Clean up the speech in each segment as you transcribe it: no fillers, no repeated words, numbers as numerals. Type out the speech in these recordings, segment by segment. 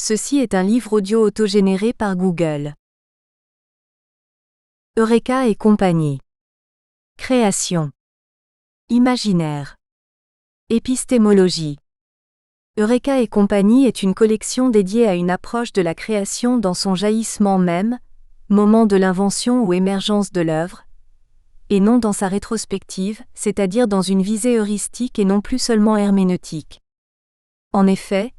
Ceci est un livre audio autogénéré par Google. Eureka et compagnie. Création. Imaginaire. Épistémologie. Eureka et compagnie est une collection dédiée à une approche de la création dans son jaillissement même, moment de l'invention ou émergence de l'œuvre, et non dans sa rétrospective, c'est-à-dire dans une visée heuristique et non plus seulement herméneutique. En effet,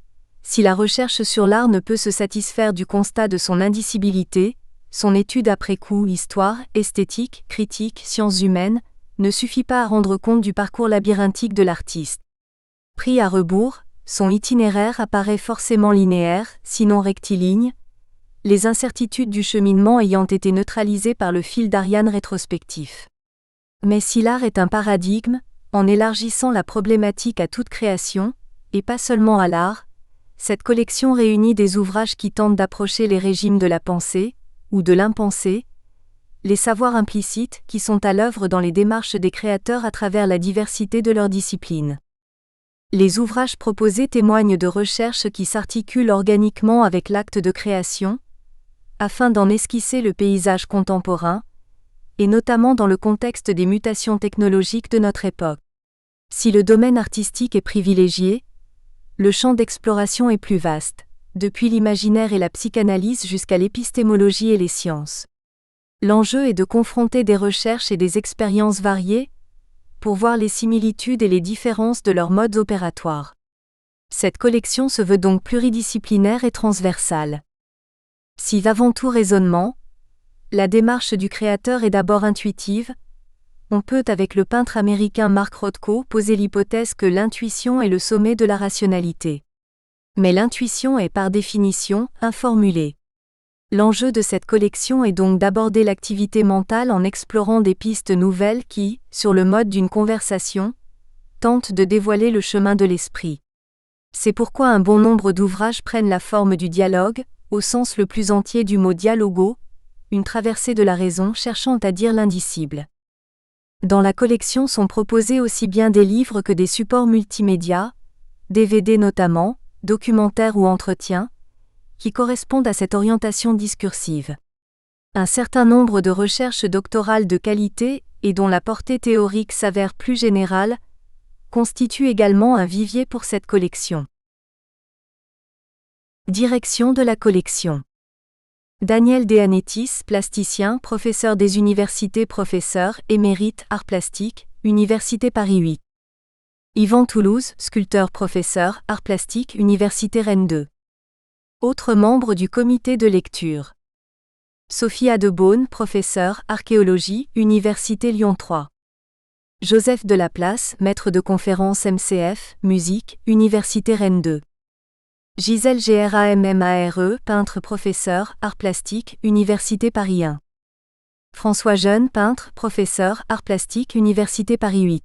si la recherche sur l'art ne peut se satisfaire du constat de son indicibilité, son étude après coup, histoire, esthétique, critique, sciences humaines, ne suffit pas à rendre compte du parcours labyrinthique de l'artiste. Pris à rebours, son itinéraire apparaît forcément linéaire, sinon rectiligne, les incertitudes du cheminement ayant été neutralisées par le fil d'Ariane rétrospectif. Mais si l'art est un paradigme, en élargissant la problématique à toute création, et pas seulement à l'art, cette collection réunit des ouvrages qui tentent d'approcher les régimes de la pensée, ou de l'impensé, les savoirs implicites qui sont à l'œuvre dans les démarches des créateurs à travers la diversité de leurs disciplines. Les ouvrages proposés témoignent de recherches qui s'articulent organiquement avec l'acte de création, afin d'en esquisser le paysage contemporain, et notamment dans le contexte des mutations technologiques de notre époque. Si le domaine artistique est privilégié, le champ d'exploration est plus vaste, depuis l'imaginaire et la psychanalyse jusqu'à l'épistémologie et les sciences. L'enjeu est de confronter des recherches et des expériences variées, pour voir les similitudes et les différences de leurs modes opératoires. Cette collection se veut donc pluridisciplinaire et transversale. Si avant tout raisonnement, la démarche du créateur est d'abord intuitive, on peut avec le peintre américain Mark Rothko poser l'hypothèse que l'intuition est le sommet de la rationalité. Mais l'intuition est par définition informulée. L'enjeu de cette collection est donc d'aborder l'activité mentale en explorant des pistes nouvelles qui, sur le mode d'une conversation, tentent de dévoiler le chemin de l'esprit. C'est pourquoi un bon nombre d'ouvrages prennent la forme du dialogue, au sens le plus entier du mot dialogo, une traversée de la raison cherchant à dire l'indicible. Dans la collection sont proposés aussi bien des livres que des supports multimédia, DVD notamment, documentaires ou entretiens, qui correspondent à cette orientation discursive. Un certain nombre de recherches doctorales de qualité, et dont la portée théorique s'avère plus générale, constituent également un vivier pour cette collection. Direction de la collection. Daniel Deanetis, plasticien, professeur des universités, professeur émérite art plastique, Université Paris 8. Yvan Toulouse, sculpteur, professeur art plastique, Université Rennes 2. Autres membres du comité de lecture. Sophia Debaune, professeur archéologie, Université Lyon 3. Joseph Delaplace, maître de conférence MCF, musique, Université Rennes 2. Gisèle Grammare, peintre professeur, art plastique, Université Paris 1. François Jeune, peintre, professeur, art plastique, Université Paris 8.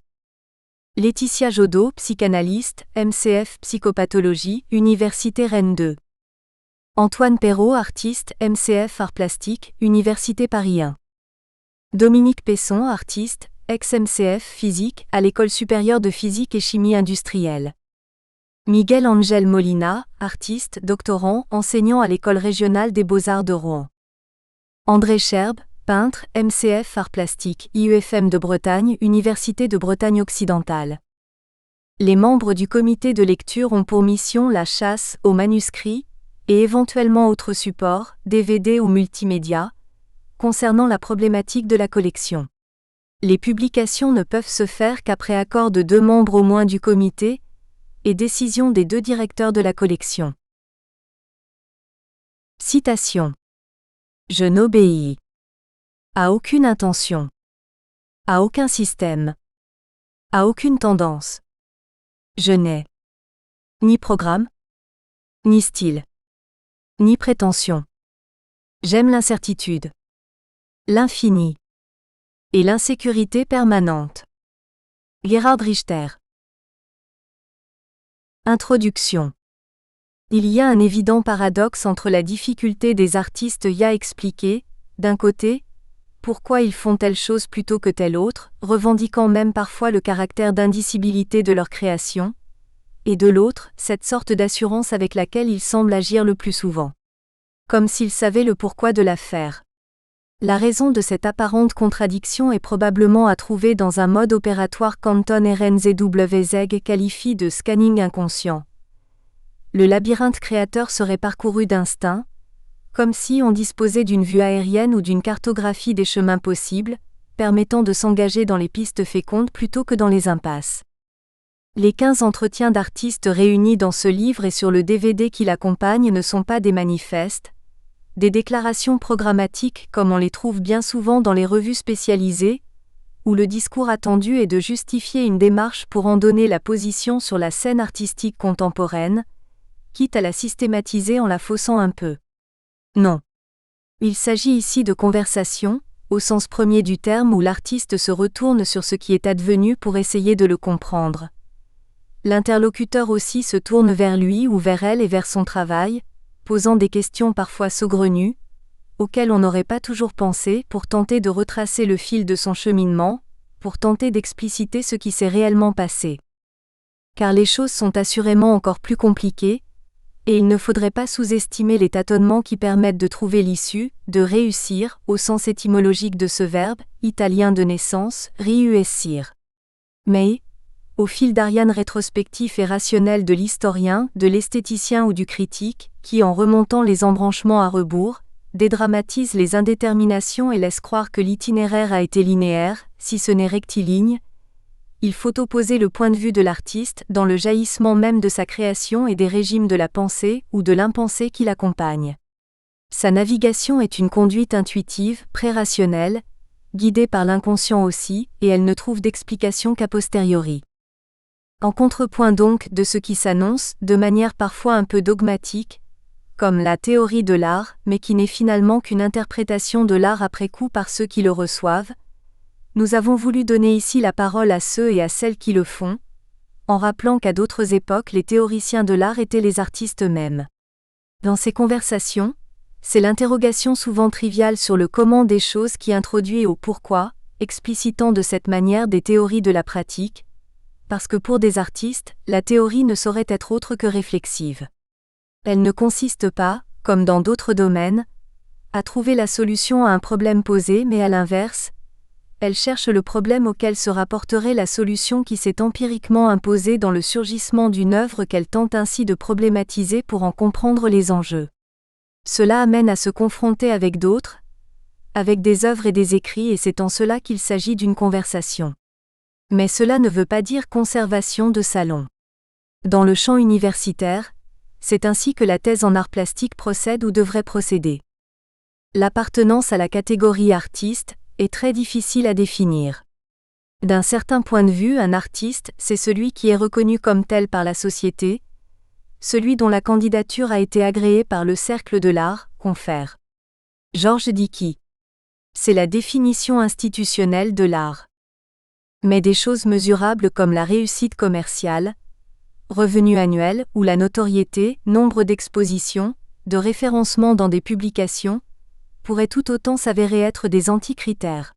Laetitia Jodot, psychanalyste, MCF psychopathologie, Université Rennes 2. Antoine Perrault, artiste, MCF art plastique, Université Paris 1. Dominique Pesson, artiste, ex-MCF physique, à l'École supérieure de physique et chimie industrielle. Miguel Ángel Molina, artiste, doctorant, enseignant à l'École régionale des beaux-arts de Rouen. André Cherbe, peintre, MCF art plastique, IUFM de Bretagne, Université de Bretagne occidentale. Les membres du comité de lecture ont pour mission la chasse aux manuscrits, et éventuellement autres supports, DVD ou multimédia, concernant la problématique de la collection. Les publications ne peuvent se faire qu'après accord de 2 membres au moins du comité, et décision des 2 directeurs de la collection. Citation. Je n'obéis à aucune intention, à aucun système, à aucune tendance. Je n'ai ni programme, ni style, ni prétention. J'aime l'incertitude, l'infini et l'insécurité permanente. Gerhard Richter. Introduction. Il y a un évident paradoxe entre la difficulté des artistes à expliquer, d'un côté, pourquoi ils font telle chose plutôt que telle autre, revendiquant même parfois le caractère d'indicibilité de leur création, et de l'autre, cette sorte d'assurance avec laquelle il semble agir le plus souvent. Comme s'il savait le pourquoi de l'affaire. La raison de cette apparente contradiction est probablement à trouver dans un mode opératoire qu'Anton Ehrenszeg qualifie de scanning inconscient. Le labyrinthe créateur serait parcouru d'instinct, comme si on disposait d'une vue aérienne ou d'une cartographie des chemins possibles, permettant de s'engager dans les pistes fécondes plutôt que dans les impasses. Les 15 entretiens d'artistes réunis dans ce livre et sur le DVD qui l'accompagne ne sont pas des manifestes, des déclarations programmatiques comme on les trouve bien souvent dans les revues spécialisées, où le discours attendu est de justifier une démarche pour en donner la position sur la scène artistique contemporaine, quitte à la systématiser en la faussant un peu. Non. Il s'agit ici de conversation, au sens premier du terme où l'artiste se retourne sur ce qui est advenu pour essayer de le comprendre. L'interlocuteur aussi se tourne vers lui ou vers elle et vers son travail, posant des questions parfois saugrenues, auxquelles on n'aurait pas toujours pensé pour tenter de retracer le fil de son cheminement, pour tenter d'expliciter ce qui s'est réellement passé. Car les choses sont assurément encore plus compliquées, et il ne faudrait pas sous-estimer les tâtonnements qui permettent de trouver l'issue, de réussir, au sens étymologique de ce verbe, italien de naissance, riuscire. Mais, au fil d'Ariane rétrospectif et rationnel de l'historien, de l'esthéticien ou du critique, qui en remontant les embranchements à rebours, dédramatise les indéterminations et laisse croire que l'itinéraire a été linéaire, si ce n'est rectiligne, il faut opposer le point de vue de l'artiste dans le jaillissement même de sa création et des régimes de la pensée ou de l'impensé qui l'accompagnent. Sa navigation est une conduite intuitive, pré-rationnelle, guidée par l'inconscient aussi, et elle ne trouve d'explication qu'a posteriori. En contrepoint donc de ce qui s'annonce, de manière parfois un peu dogmatique, comme la théorie de l'art, mais qui n'est finalement qu'une interprétation de l'art après coup par ceux qui le reçoivent, nous avons voulu donner ici la parole à ceux et à celles qui le font, en rappelant qu'à d'autres époques les théoriciens de l'art étaient les artistes eux-mêmes. Dans ces conversations, c'est l'interrogation souvent triviale sur le comment des choses qui introduit au pourquoi, explicitant de cette manière des théories de la pratique, parce que pour des artistes, la théorie ne saurait être autre que réflexive. Elle ne consiste pas, comme dans d'autres domaines, à trouver la solution à un problème posé mais à l'inverse, elle cherche le problème auquel se rapporterait la solution qui s'est empiriquement imposée dans le surgissement d'une œuvre qu'elle tente ainsi de problématiser pour en comprendre les enjeux. Cela amène à se confronter avec d'autres, avec des œuvres et des écrits et c'est en cela qu'il s'agit d'une conversation. Mais cela ne veut pas dire conservation de salon. Dans le champ universitaire, c'est ainsi que la thèse en art plastique procède ou devrait procéder. L'appartenance à la catégorie artiste est très difficile à définir. D'un certain point de vue, un artiste, c'est celui qui est reconnu comme tel par la société, celui dont la candidature a été agréée par le cercle de l'art, confère. Georges Dickey. C'est la définition institutionnelle de l'art. Mais des choses mesurables comme la réussite commerciale, revenus annuels ou la notoriété, nombre d'expositions, de référencement dans des publications, pourraient tout autant s'avérer être des anti-critères.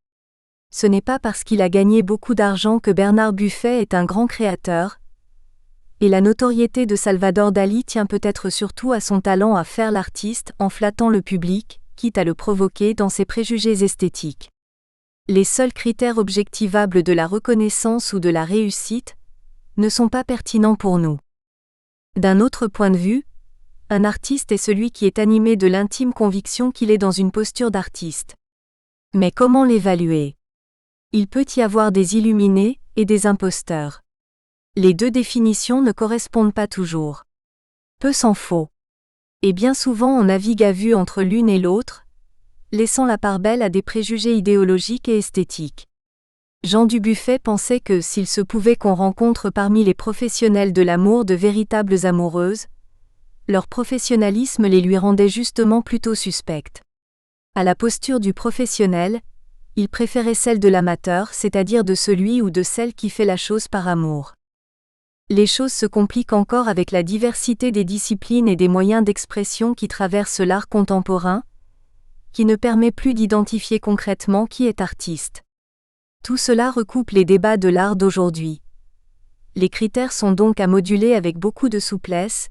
Ce n'est pas parce qu'il a gagné beaucoup d'argent que Bernard Buffet est un grand créateur, et la notoriété de Salvador Dali tient peut-être surtout à son talent à faire l'artiste en flattant le public, quitte à le provoquer dans ses préjugés esthétiques. Les seuls critères objectivables de la reconnaissance ou de la réussite ne sont pas pertinents pour nous. D'un autre point de vue, un artiste est celui qui est animé de l'intime conviction qu'il est dans une posture d'artiste. Mais comment l'évaluer ? Il peut y avoir des illuminés et des imposteurs. Les deux définitions ne correspondent pas toujours. Peu s'en faut. Et bien souvent on navigue à vue entre l'une et l'autre, laissant la part belle à des préjugés idéologiques et esthétiques. Jean Dubuffet pensait que s'il se pouvait qu'on rencontre parmi les professionnels de l'amour de véritables amoureuses, leur professionnalisme les lui rendait justement plutôt suspectes. À la posture du professionnel, il préférait celle de l'amateur, c'est-à-dire de celui ou de celle qui fait la chose par amour. Les choses se compliquent encore avec la diversité des disciplines et des moyens d'expression qui traversent l'art contemporain, qui ne permet plus d'identifier concrètement qui est artiste. Tout cela recoupe les débats de l'art d'aujourd'hui. Les critères sont donc à moduler avec beaucoup de souplesse,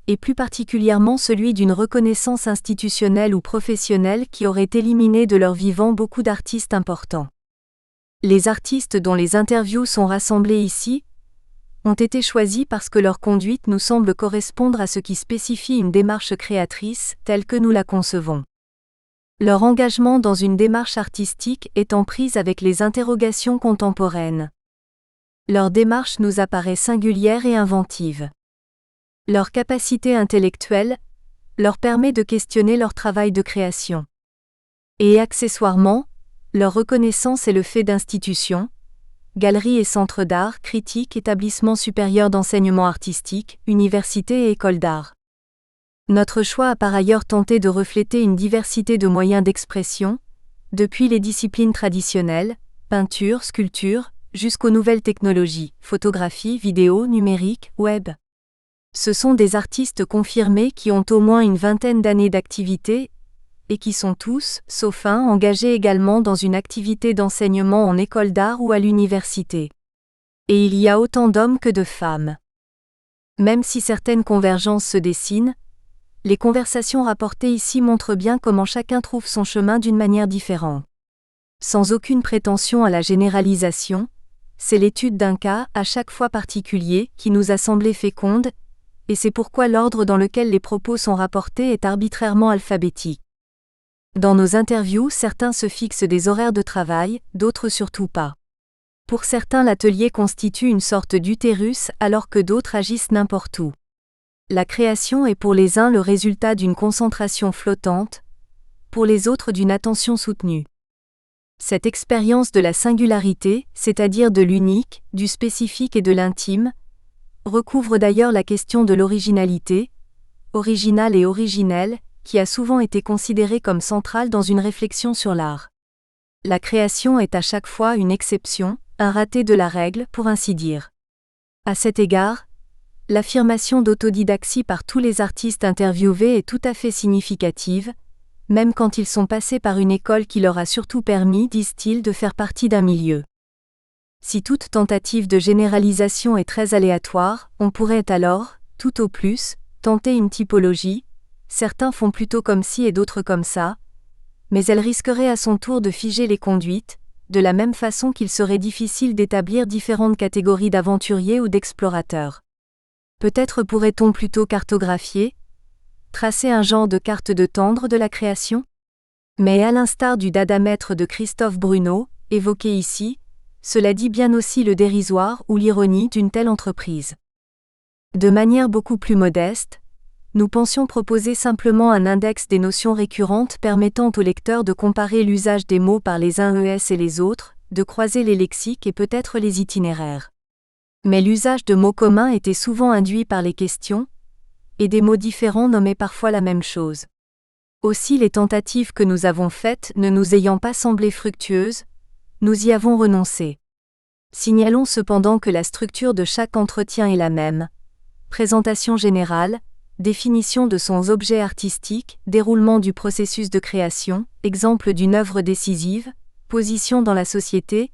et plus particulièrement celui d'une reconnaissance institutionnelle ou professionnelle qui aurait éliminé de leur vivant beaucoup d'artistes importants. Les artistes dont les interviews sont rassemblées ici ont été choisis parce que leur conduite nous semble correspondre à ce qui spécifie une démarche créatrice telle que nous la concevons. Leur engagement dans une démarche artistique est en prise avec les interrogations contemporaines. Leur démarche nous apparaît singulière et inventive. Leur capacité intellectuelle leur permet de questionner leur travail de création. Et accessoirement, leur reconnaissance est le fait d'institutions, galeries et centres d'art, critiques, établissements supérieurs d'enseignement artistique, universités et écoles d'art. Notre choix a par ailleurs tenté de refléter une diversité de moyens d'expression, depuis les disciplines traditionnelles, peinture, sculpture, jusqu'aux nouvelles technologies, photographie, vidéo, numérique, web. Ce sont des artistes confirmés qui ont au moins une vingtaine d'années d'activité et qui sont tous, sauf un, engagés également dans une activité d'enseignement en école d'art ou à l'université. Et il y a autant d'hommes que de femmes. Même si certaines convergences se dessinent, les conversations rapportées ici montrent bien comment chacun trouve son chemin d'une manière différente. Sans aucune prétention à la généralisation, c'est l'étude d'un cas, à chaque fois particulier, qui nous a semblé féconde, et c'est pourquoi l'ordre dans lequel les propos sont rapportés est arbitrairement alphabétique. Dans nos interviews, certains se fixent des horaires de travail, d'autres surtout pas. Pour certains, l'atelier constitue une sorte d'utérus alors que d'autres agissent n'importe où. La création est pour les uns le résultat d'une concentration flottante, pour les autres d'une attention soutenue. Cette expérience de la singularité, c'est-à-dire de l'unique, du spécifique et de l'intime, recouvre d'ailleurs la question de l'originalité, originale et originelle, qui a souvent été considérée comme centrale dans une réflexion sur l'art. La création est à chaque fois une exception, un raté de la règle, pour ainsi dire. À cet égard, l'affirmation d'autodidaxie par tous les artistes interviewés est tout à fait significative, même quand ils sont passés par une école qui leur a surtout permis, disent-ils, de faire partie d'un milieu. Si toute tentative de généralisation est très aléatoire, on pourrait alors, tout au plus, tenter une typologie. Certains font plutôt comme ci et d'autres comme ça, mais elle risquerait à son tour de figer les conduites, de la même façon qu'il serait difficile d'établir différentes catégories d'aventuriers ou d'explorateurs. Peut-être pourrait-on plutôt cartographier, tracer un genre de carte de tendre de la création ? Mais à l'instar du dadamètre de Christophe Bruno, évoqué ici, cela dit bien aussi le dérisoire ou l'ironie d'une telle entreprise. De manière beaucoup plus modeste, nous pensions proposer simplement un index des notions récurrentes permettant au lecteur de comparer l'usage des mots par les uns et les autres, de croiser les lexiques et peut-être les itinéraires. Mais l'usage de mots communs était souvent induit par les questions, et des mots différents nommaient parfois la même chose. Aussi les tentatives que nous avons faites ne nous ayant pas semblé fructueuses, nous y avons renoncé. Signalons cependant que la structure de chaque entretien est la même. Présentation générale, définition de son objet artistique, déroulement du processus de création, exemple d'une œuvre décisive, position dans la société.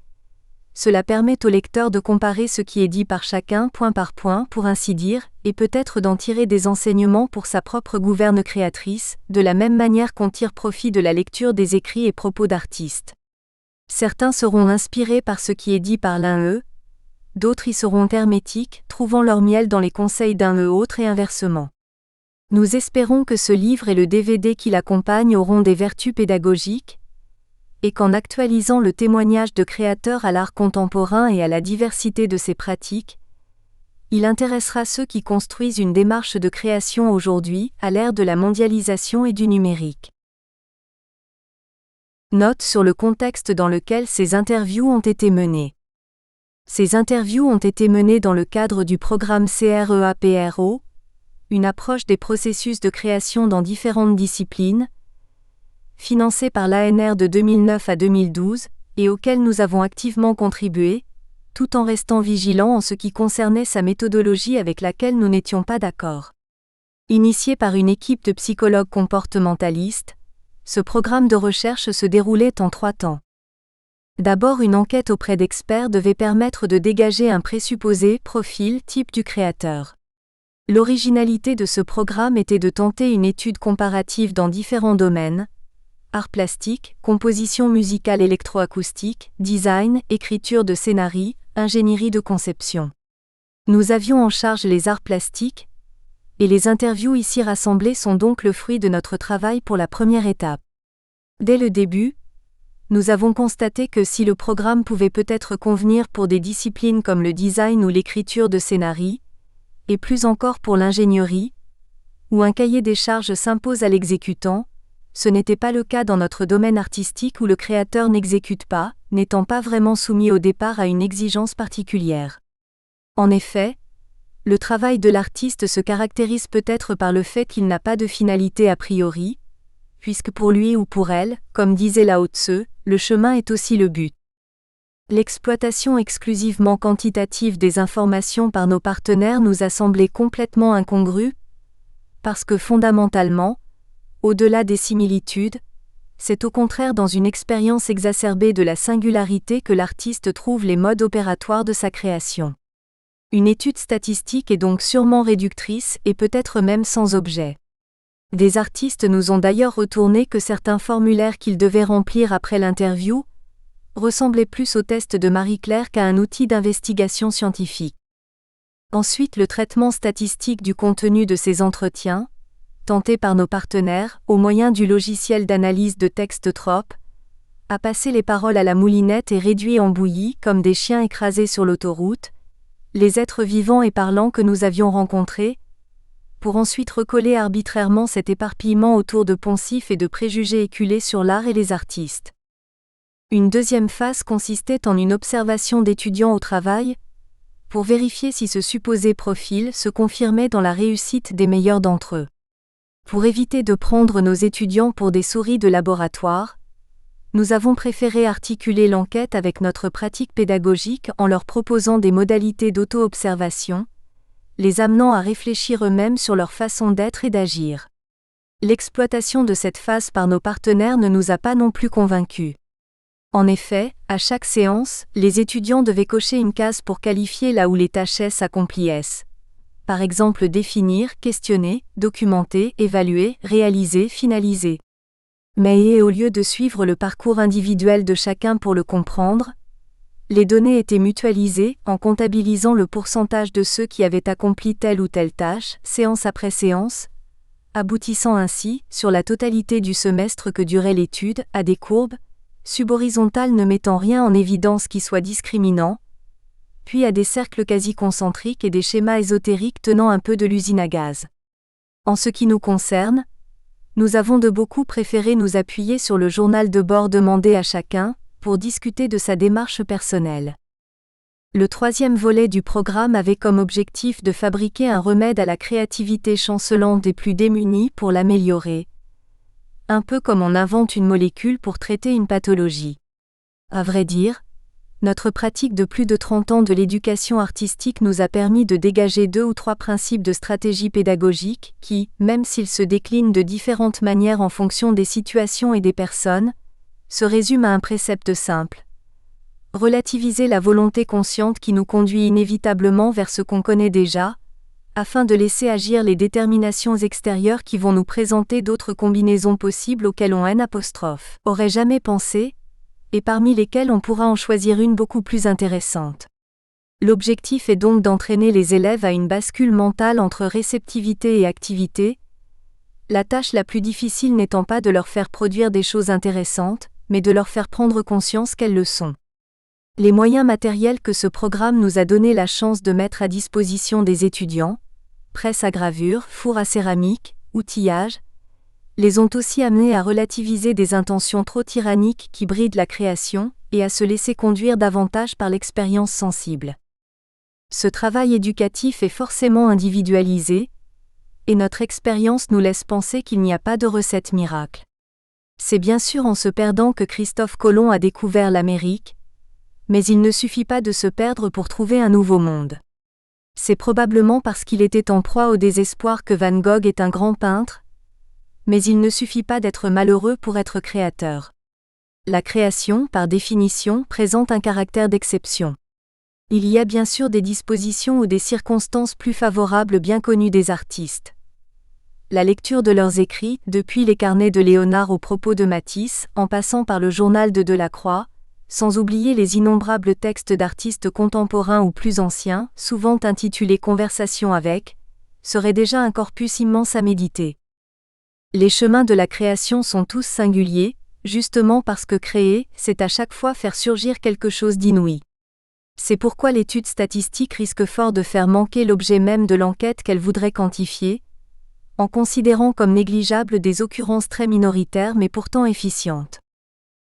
Cela permet au lecteur de comparer ce qui est dit par chacun point par point, pour ainsi dire, et peut-être d'en tirer des enseignements pour sa propre gouverne créatrice, de la même manière qu'on tire profit de la lecture des écrits et propos d'artistes. Certains seront inspirés par ce qui est dit par l'un d'autres y seront hermétiques, trouvant leur miel dans les conseils d'un autre et inversement. Nous espérons que ce livre et le DVD qui l'accompagne auront des vertus pédagogiques, et qu'en actualisant le témoignage de créateurs à l'art contemporain et à la diversité de ses pratiques, il intéressera ceux qui construisent une démarche de création aujourd'hui, à l'ère de la mondialisation et du numérique. Note sur le contexte dans lequel ces interviews ont été menées. Ces interviews ont été menées dans le cadre du programme CREAPRO, une approche des processus de création dans différentes disciplines, financé par l'ANR de 2009 à 2012, et auquel nous avons activement contribué, tout en restant vigilants en ce qui concernait sa méthodologie avec laquelle nous n'étions pas d'accord. Initié par une équipe de psychologues comportementalistes, ce programme de recherche se déroulait en 3 temps. D'abord, une enquête auprès d'experts devait permettre de dégager un présupposé profil type du créateur. L'originalité de ce programme était de tenter une étude comparative dans différents domaines: art plastique, composition musicale électroacoustique, design, écriture de scénarii, ingénierie de conception. Nous avions en charge les arts plastiques, et les interviews ici rassemblées sont donc le fruit de notre travail pour la première étape. Dès le début, nous avons constaté que si le programme pouvait peut-être convenir pour des disciplines comme le design ou l'écriture de scénarii, et plus encore pour l'ingénierie, où un cahier des charges s'impose à l'exécutant, ce n'était pas le cas dans notre domaine artistique où le créateur n'exécute pas, n'étant pas vraiment soumis au départ à une exigence particulière. En effet, le travail de l'artiste se caractérise peut-être par le fait qu'il n'a pas de finalité a priori, puisque pour lui ou pour elle, comme disait Lao Tse, le chemin est aussi le but. L'exploitation exclusivement quantitative des informations par nos partenaires nous a semblé complètement incongrue, parce que fondamentalement, au-delà des similitudes, c'est au contraire dans une expérience exacerbée de la singularité que l'artiste trouve les modes opératoires de sa création. Une étude statistique est donc sûrement réductrice et peut-être même sans objet. Des artistes nous ont d'ailleurs retourné que certains formulaires qu'ils devaient remplir après l'interview ressemblaient plus au test de Marie-Claire qu'à un outil d'investigation scientifique. Ensuite, le traitement statistique du contenu de ces entretiens, tenté par nos partenaires, au moyen du logiciel d'analyse de texte Trop, a passé les paroles à la moulinette et réduit en bouillie, comme des chiens écrasés sur l'autoroute, les êtres vivants et parlants que nous avions rencontrés, pour ensuite recoller arbitrairement cet éparpillement autour de poncifs et de préjugés éculés sur l'art et les artistes. Une deuxième phase consistait en une observation d'étudiants au travail, pour vérifier si ce supposé profil se confirmait dans la réussite des meilleurs d'entre eux. Pour éviter de prendre nos étudiants pour des souris de laboratoire, nous avons préféré articuler l'enquête avec notre pratique pédagogique en leur proposant des modalités d'auto-observation, les amenant à réfléchir eux-mêmes sur leur façon d'être et d'agir. L'exploitation de cette phase par nos partenaires ne nous a pas non plus convaincus. En effet, à chaque séance, les étudiants devaient cocher une case pour qualifier là où les tâches s'accomplissent. Par exemple, définir, questionner, documenter, évaluer, réaliser, finaliser. Mais au lieu de suivre le parcours individuel de chacun pour le comprendre, les données étaient mutualisées en comptabilisant le pourcentage de ceux qui avaient accompli telle ou telle tâche, séance après séance, aboutissant ainsi, sur la totalité du semestre que durait l'étude, à des courbes, subhorizontales ne mettant rien en évidence qui soit discriminant, puis à des cercles quasi concentriques et des schémas ésotériques tenant un peu de l'usine à gaz. En ce qui nous concerne, nous avons de beaucoup préféré nous appuyer sur le journal de bord demandé à chacun, pour discuter de sa démarche personnelle. Le troisième volet du programme avait comme objectif de fabriquer un remède à la créativité chancelante des plus démunis pour l'améliorer. Un peu comme on invente une molécule pour traiter une pathologie. À vrai dire, notre pratique de plus de 30 ans de l'éducation artistique nous a permis de dégager 2 ou 3 principes de stratégie pédagogique qui, même s'ils se déclinent de différentes manières en fonction des situations et des personnes, se résument à un précepte simple. Relativiser la volonté consciente qui nous conduit inévitablement vers ce qu'on connaît déjà, afin de laisser agir les déterminations extérieures qui vont nous présenter d'autres combinaisons possibles auxquelles on aurait jamais pensé, et parmi lesquelles on pourra en choisir une beaucoup plus intéressante. L'objectif est donc d'entraîner les élèves à une bascule mentale entre réceptivité et activité, la tâche la plus difficile n'étant pas de leur faire produire des choses intéressantes, mais de leur faire prendre conscience qu'elles le sont. Les moyens matériels que ce programme nous a donné la chance de mettre à disposition des étudiants, presse à gravure, four à céramique, outillage, les ont aussi amenés à relativiser des intentions trop tyranniques qui brident la création, et à se laisser conduire davantage par l'expérience sensible. Ce travail éducatif est forcément individualisé, et notre expérience nous laisse penser qu'il n'y a pas de recette miracle. C'est bien sûr en se perdant que Christophe Colomb a découvert l'Amérique, mais il ne suffit pas de se perdre pour trouver un nouveau monde. C'est probablement parce qu'il était en proie au désespoir que Van Gogh est un grand peintre, mais il ne suffit pas d'être malheureux pour être créateur. La création, par définition, présente un caractère d'exception. Il y a bien sûr des dispositions ou des circonstances plus favorables bien connues des artistes. La lecture de leurs écrits, depuis les carnets de Léonard aux propos de Matisse, en passant par le journal de Delacroix, sans oublier les innombrables textes d'artistes contemporains ou plus anciens, souvent intitulés Conversations avec, serait déjà un corpus immense à méditer. Les chemins de la création sont tous singuliers, justement parce que créer, c'est à chaque fois faire surgir quelque chose d'inouï. C'est pourquoi l'étude statistique risque fort de faire manquer l'objet même de l'enquête qu'elle voudrait quantifier, en considérant comme négligeables des occurrences très minoritaires mais pourtant efficientes.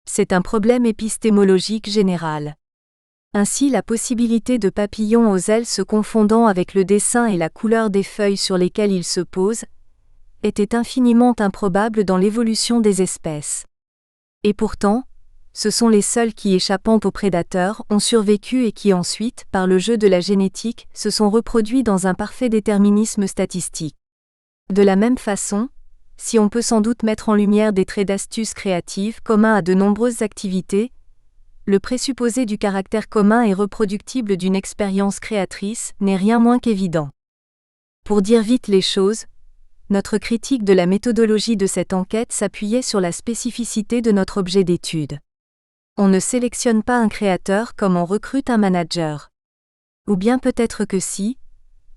C'est un problème épistémologique général. Ainsi, la possibilité de papillons aux ailes se confondant avec le dessin et la couleur des feuilles sur lesquelles ils se posent, était infiniment improbable dans l'évolution des espèces. Et pourtant, ce sont les seuls qui, échappant aux prédateurs, ont survécu et qui ensuite, par le jeu de la génétique, se sont reproduits dans un parfait déterminisme statistique. De la même façon, si on peut sans doute mettre en lumière des traits d'astuce créative communs à de nombreuses activités, le présupposé du caractère commun et reproductible d'une expérience créatrice n'est rien moins qu'évident. Pour dire vite les choses, notre critique de la méthodologie de cette enquête s'appuyait sur la spécificité de notre objet d'étude. On ne sélectionne pas un créateur comme on recrute un manager. Ou bien peut-être que si,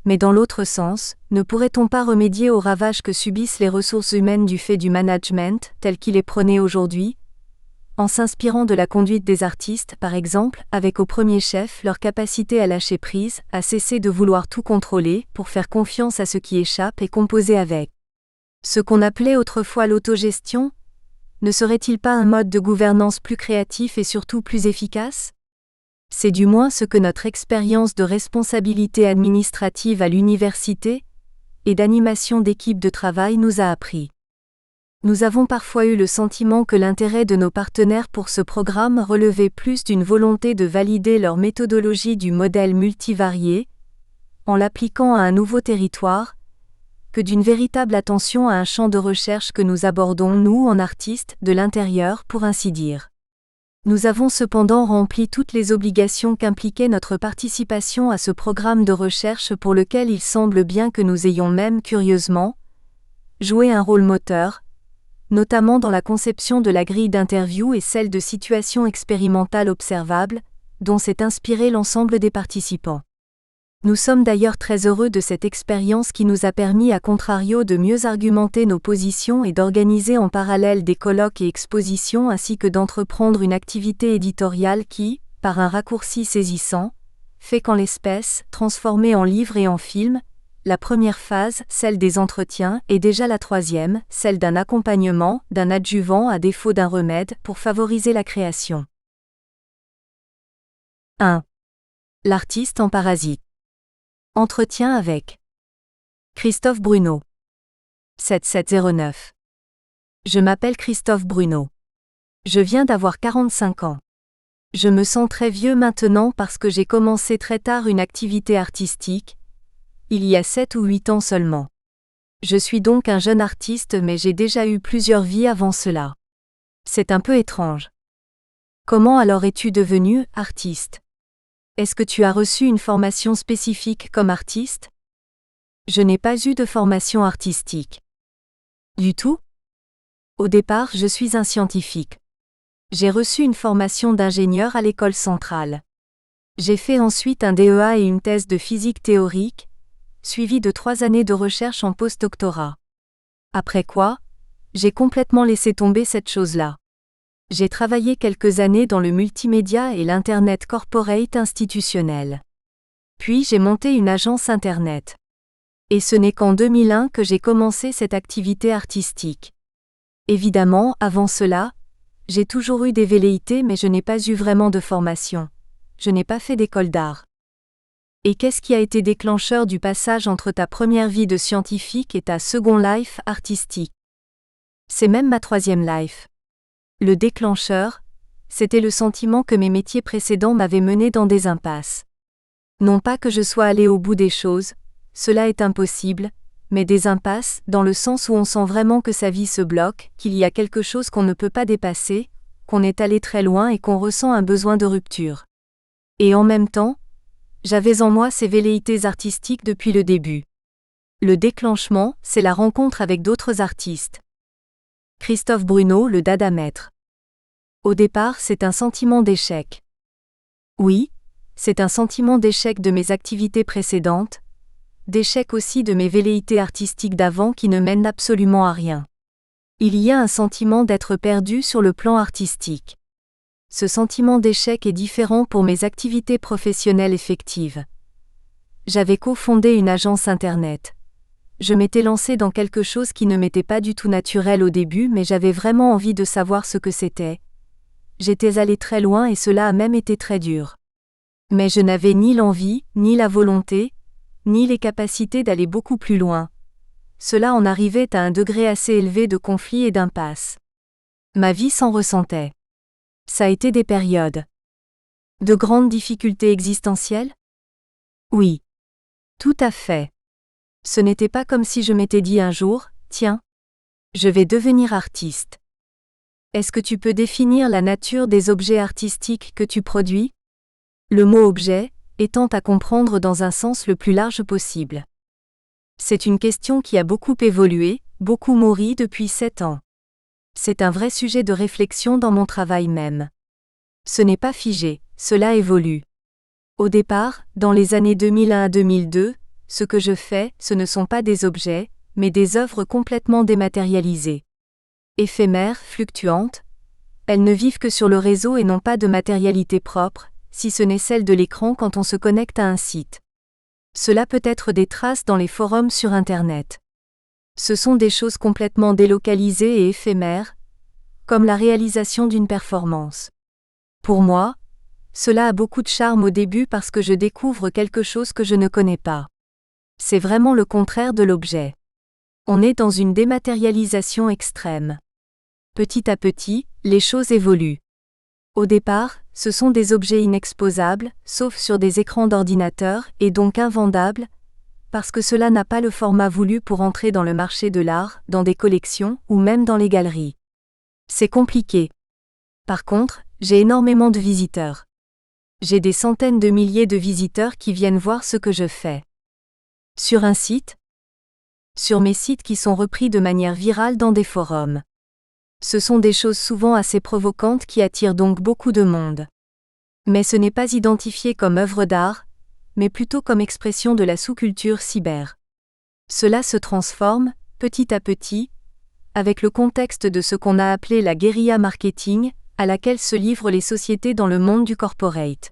mais dans l'autre sens, ne pourrait-on pas remédier aux ravages que subissent les ressources humaines du fait du management, tel qu'il est prôné aujourd'hui, en s'inspirant de la conduite des artistes, par exemple, avec au premier chef leur capacité à lâcher prise, à cesser de vouloir tout contrôler, pour faire confiance à ce qui échappe et composer avec. Ce qu'on appelait autrefois l'autogestion, ne serait-il pas un mode de gouvernance plus créatif et surtout plus efficace ? C'est du moins ce que notre expérience de responsabilité administrative à l'université et d'animation d'équipe de travail nous a appris. Nous avons parfois eu le sentiment que l'intérêt de nos partenaires pour ce programme relevait plus d'une volonté de valider leur méthodologie du modèle multivarié, en l'appliquant à un nouveau territoire, que d'une véritable attention à un champ de recherche que nous abordons, nous, en artistes, de l'intérieur, pour ainsi dire. Nous avons cependant rempli toutes les obligations qu'impliquait notre participation à ce programme de recherche pour lequel il semble bien que nous ayons même, curieusement, joué un rôle moteur, notamment dans la conception de la grille d'interview et celle de situations expérimentales observables, dont s'est inspiré l'ensemble des participants. Nous sommes d'ailleurs très heureux de cette expérience qui nous a permis à contrario de mieux argumenter nos positions et d'organiser en parallèle des colloques et expositions ainsi que d'entreprendre une activité éditoriale qui, par un raccourci saisissant, fait qu'en l'espèce, transformée en livre et en film, la première phase, celle des entretiens, est déjà la troisième, celle d'un accompagnement, d'un adjuvant à défaut d'un remède, pour favoriser la création. 1. L'artiste en parasite. Entretien avec Christophe Bruno. 7709. Je m'appelle Christophe Bruno. Je viens d'avoir 45 ans. Je me sens très vieux maintenant parce que j'ai commencé très tard une activité artistique, il y a 7 ou 8 ans seulement. Je suis donc un jeune artiste mais j'ai déjà eu plusieurs vies avant cela. C'est un peu étrange. Comment alors es-tu devenu artiste ? Est-ce que tu as reçu une formation spécifique comme artiste ? Je n'ai pas eu de formation artistique. Du tout ? Au départ, je suis un scientifique. J'ai reçu une formation d'ingénieur à l'école centrale. J'ai fait ensuite un DEA et une thèse de physique théorique, suivie de 3 années de recherche en post-doctorat. Après quoi, j'ai complètement laissé tomber cette chose-là. J'ai travaillé quelques années dans le multimédia et l'Internet corporate institutionnel. Puis j'ai monté une agence Internet. Et ce n'est qu'en 2001 que j'ai commencé cette activité artistique. Évidemment, avant cela, j'ai toujours eu des velléités mais je n'ai pas eu vraiment de formation. Je n'ai pas fait d'école d'art. Et qu'est-ce qui a été déclencheur du passage entre ta première vie de scientifique et ta second life artistique ? C'est même ma 3e life. Le déclencheur, c'était le sentiment que mes métiers précédents m'avaient mené dans des impasses. Non pas que je sois allé au bout des choses, cela est impossible, mais des impasses, dans le sens où on sent vraiment que sa vie se bloque, qu'il y a quelque chose qu'on ne peut pas dépasser, qu'on est allé très loin et qu'on ressent un besoin de rupture. Et en même temps, j'avais en moi ces velléités artistiques depuis le début. Le déclenchement, c'est la rencontre avec d'autres artistes. Christophe Bruno, le Dada maître. Au départ, c'est un sentiment d'échec. Oui, c'est un sentiment d'échec de mes activités précédentes, d'échec aussi de mes velléités artistiques d'avant qui ne mènent absolument à rien. Il y a un sentiment d'être perdu sur le plan artistique. Ce sentiment d'échec est différent pour mes activités professionnelles effectives. J'avais cofondé une agence Internet. Je m'étais lancé dans quelque chose qui ne m'était pas du tout naturel au début, mais j'avais vraiment envie de savoir ce que c'était. J'étais allé très loin et cela a même été très dur. Mais je n'avais ni l'envie, ni la volonté, ni les capacités d'aller beaucoup plus loin. Cela en arrivait à un degré assez élevé de conflit et d'impasse. Ma vie s'en ressentait. Ça a été des périodes. De grandes difficultés existentielles ? Oui. Tout à fait. Ce n'était pas comme si je m'étais dit un jour, tiens, je vais devenir artiste. Est-ce que tu peux définir la nature des objets artistiques que tu produis ? Le mot objet étant à comprendre dans un sens le plus large possible. C'est une question qui a beaucoup évolué, beaucoup mûri depuis 7 ans. C'est un vrai sujet de réflexion dans mon travail même. Ce n'est pas figé, cela évolue. Au départ, dans les années 2001 à 2002, ce que je fais, ce ne sont pas des objets, mais des œuvres complètement dématérialisées. Éphémères, fluctuantes. Elles ne vivent que sur le réseau et n'ont pas de matérialité propre, si ce n'est celle de l'écran quand on se connecte à un site. Cela peut être des traces dans les forums sur Internet. Ce sont des choses complètement délocalisées et éphémères, comme la réalisation d'une performance. Pour moi, cela a beaucoup de charme au début parce que je découvre quelque chose que je ne connais pas. C'est vraiment le contraire de l'objet. On est dans une dématérialisation extrême. Petit à petit, les choses évoluent. Au départ, ce sont des objets inexposables, sauf sur des écrans d'ordinateur, et donc invendables, parce que cela n'a pas le format voulu pour entrer dans le marché de l'art, dans des collections, ou même dans les galeries. C'est compliqué. Par contre, j'ai énormément de visiteurs. J'ai des centaines de milliers de visiteurs qui viennent voir ce que je fais. Sur un site ? Sur mes sites qui sont repris de manière virale dans des forums. Ce sont des choses souvent assez provocantes qui attirent donc beaucoup de monde. Mais ce n'est pas identifié comme œuvre d'art, mais plutôt comme expression de la sous-culture cyber. Cela se transforme, petit à petit, avec le contexte de ce qu'on a appelé la guérilla marketing, à laquelle se livrent les sociétés dans le monde du corporate.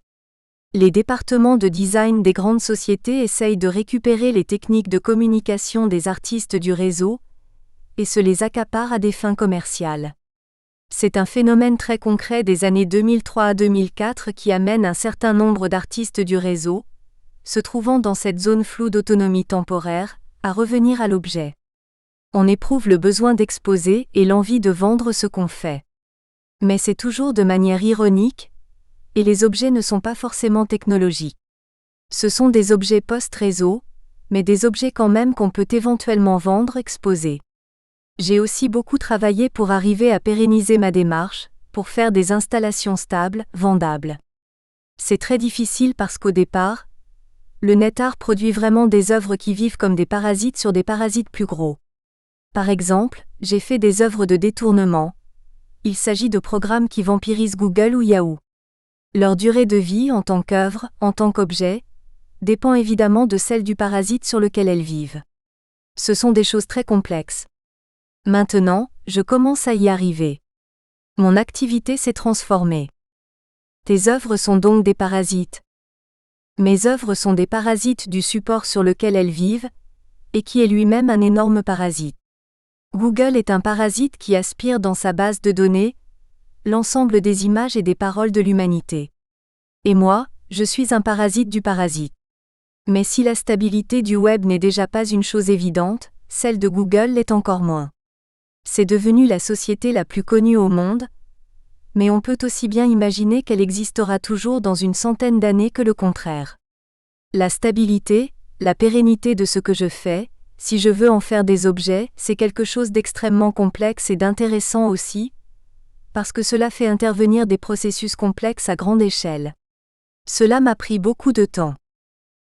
Les départements de design des grandes sociétés essayent de récupérer les techniques de communication des artistes du réseau, et se les accaparent à des fins commerciales. C'est un phénomène très concret des années 2003 à 2004 qui amène un certain nombre d'artistes du réseau, se trouvant dans cette zone floue d'autonomie temporaire, à revenir à l'objet. On éprouve le besoin d'exposer et l'envie de vendre ce qu'on fait. Mais c'est toujours de manière ironique, et les objets ne sont pas forcément technologiques. Ce sont des objets post-réseau, mais des objets quand même qu'on peut éventuellement vendre, exposer. J'ai aussi beaucoup travaillé pour arriver à pérenniser ma démarche, pour faire des installations stables, vendables. C'est très difficile parce qu'au départ, le net art produit vraiment des œuvres qui vivent comme des parasites sur des parasites plus gros. Par exemple, j'ai fait des œuvres de détournement. Il s'agit de programmes qui vampirisent Google ou Yahoo. Leur durée de vie en tant qu'œuvre, en tant qu'objet, dépend évidemment de celle du parasite sur lequel elles vivent. Ce sont des choses très complexes. Maintenant, je commence à y arriver. Mon activité s'est transformée. Tes œuvres sont donc des parasites. Mes œuvres sont des parasites du support sur lequel elles vivent, et qui est lui-même un énorme parasite. Google est un parasite qui aspire dans sa base de données l'ensemble des images et des paroles de l'humanité. Et moi, je suis un parasite du parasite. Mais si la stabilité du web n'est déjà pas une chose évidente, celle de Google l'est encore moins. C'est devenu la société la plus connue au monde, mais on peut aussi bien imaginer qu'elle existera toujours dans une centaine d'années que le contraire. La stabilité, la pérennité de ce que je fais, si je veux en faire des objets, c'est quelque chose d'extrêmement complexe et d'intéressant aussi, parce que cela fait intervenir des processus complexes à grande échelle. Cela m'a pris beaucoup de temps.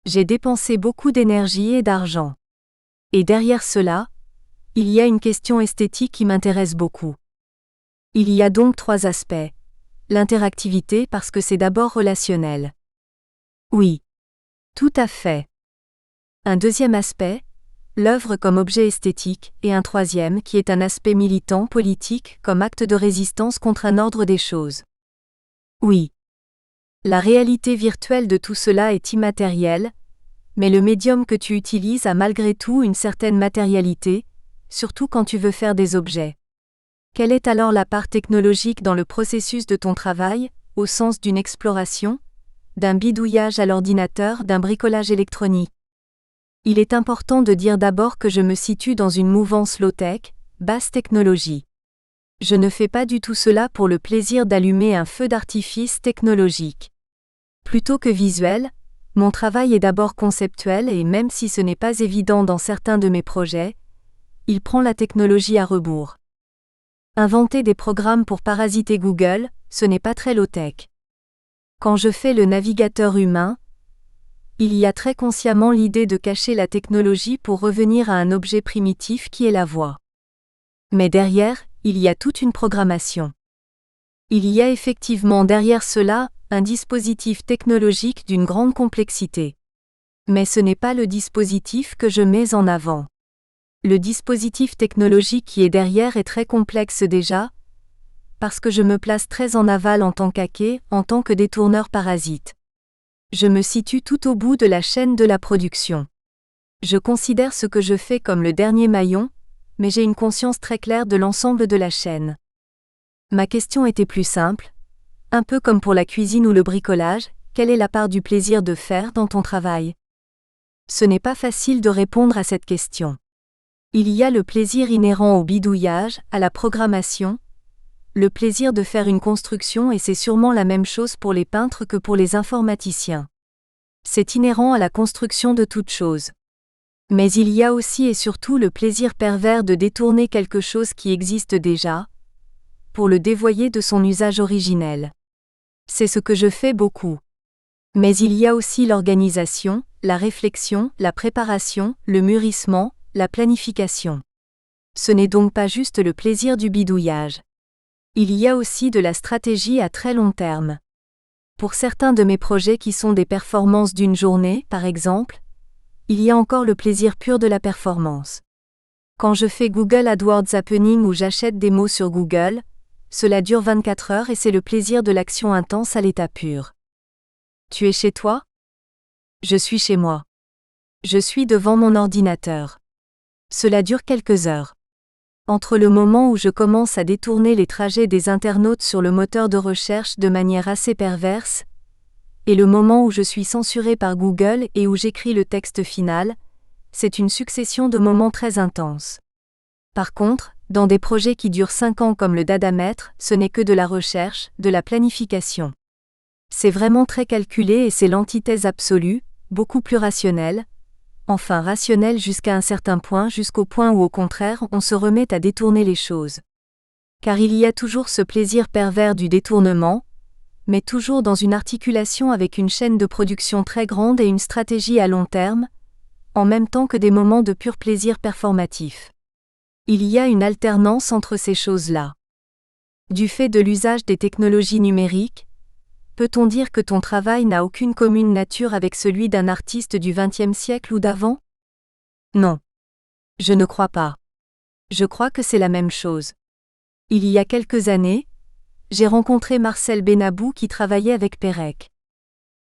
J'ai dépensé beaucoup d'énergie et d'argent. Et derrière cela, il y a une question esthétique qui m'intéresse beaucoup. Il y a donc 3 aspects. L'interactivité parce que c'est d'abord relationnel. Oui. Tout à fait. Un deuxième aspect, l'œuvre comme objet esthétique, et un troisième qui est un aspect militant, politique, comme acte de résistance contre un ordre des choses. Oui. La réalité virtuelle de tout cela est immatérielle, mais le médium que tu utilises a malgré tout une certaine matérialité, surtout quand tu veux faire des objets. Quelle est alors la part technologique dans le processus de ton travail, au sens d'une exploration, d'un bidouillage à l'ordinateur, d'un bricolage électronique? Il est important de dire d'abord que je me situe dans une mouvance low-tech, basse technologie. Je ne fais pas du tout cela pour le plaisir d'allumer un feu d'artifice technologique. Plutôt que visuel, mon travail est d'abord conceptuel et même si ce n'est pas évident dans certains de mes projets, il prend la technologie à rebours. Inventer des programmes pour parasiter Google, ce n'est pas très low-tech. Quand je fais le navigateur humain, il y a très consciemment l'idée de cacher la technologie pour revenir à un objet primitif qui est la voix. Mais derrière, il y a toute une programmation. Il y a effectivement derrière cela, un dispositif technologique d'une grande complexité. Mais ce n'est pas le dispositif que je mets en avant. Le dispositif technologique qui est derrière est très complexe déjà, parce que je me place très en aval en tant qu'hacker, en tant que détourneur parasite. Je me situe tout au bout de la chaîne de la production. Je considère ce que je fais comme le dernier maillon, mais j'ai une conscience très claire de l'ensemble de la chaîne. Ma question était plus simple, un peu comme pour la cuisine ou le bricolage, quelle est la part du plaisir de faire dans ton travail? Ce n'est pas facile de répondre à cette question. Il y a le plaisir inhérent au bidouillage, à la programmation, le plaisir de faire une construction et c'est sûrement la même chose pour les peintres que pour les informaticiens. C'est inhérent à la construction de toute chose. Mais il y a aussi et surtout le plaisir pervers de détourner quelque chose qui existe déjà, pour le dévoyer de son usage originel. C'est ce que je fais beaucoup. Mais il y a aussi l'organisation, la réflexion, la préparation, le mûrissement, la planification. Ce n'est donc pas juste le plaisir du bidouillage. Il y a aussi de la stratégie à très long terme. Pour certains de mes projets qui sont des performances d'une journée, par exemple, il y a encore le plaisir pur de la performance. Quand je fais Google AdWords Happening ou j'achète des mots sur Google, cela dure 24 heures et c'est le plaisir de l'action intense à l'état pur. Tu es chez toi? Je suis chez moi. Je suis devant mon ordinateur. Cela dure quelques heures. Entre le moment où je commence à détourner les trajets des internautes sur le moteur de recherche de manière assez perverse, et le moment où je suis censuré par Google et où j'écris le texte final, c'est une succession de moments très intenses. Par contre, dans des projets qui durent 5 ans comme le Dadamètre, ce n'est que de la recherche, de la planification. C'est vraiment très calculé et c'est l'antithèse absolue, beaucoup plus rationnelle, enfin rationnelle jusqu'à un certain point, jusqu'au point où au contraire on se remet à détourner les choses. Car il y a toujours ce plaisir pervers du détournement, mais toujours dans une articulation avec une chaîne de production très grande et une stratégie à long terme, en même temps que des moments de pur plaisir performatif. Il y a une alternance entre ces choses-là. Du fait de l'usage des technologies numériques, peut-on dire que ton travail n'a aucune commune nature avec celui d'un artiste du XXe siècle ou d'avant? Non. Je ne crois pas. Je crois que c'est la même chose. Il y a quelques années, j'ai rencontré Marcel Benabou qui travaillait avec Pérec.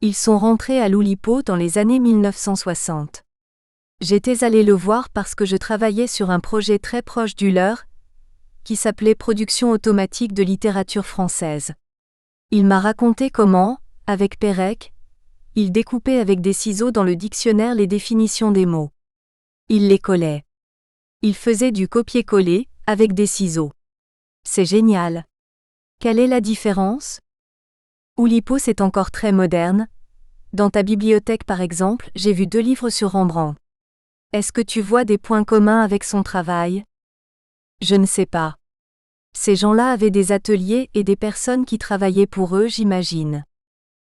Ils sont rentrés à l'Oulipo dans les années 1960. J'étais allé le voir parce que je travaillais sur un projet très proche du leur, qui s'appelait Production automatique de littérature française. Il m'a raconté comment, avec Pérec, il découpait avec des ciseaux dans le dictionnaire les définitions des mots. Il les collait. Il faisait du copier-coller, avec des ciseaux. C'est génial. Quelle est la différence? Oulipo c'est encore très moderne. Dans ta bibliothèque par exemple, j'ai vu 2 livres sur Rembrandt. Est-ce que tu vois des points communs avec son travail? Je ne sais pas. Ces gens-là avaient des ateliers et des personnes qui travaillaient pour eux, j'imagine.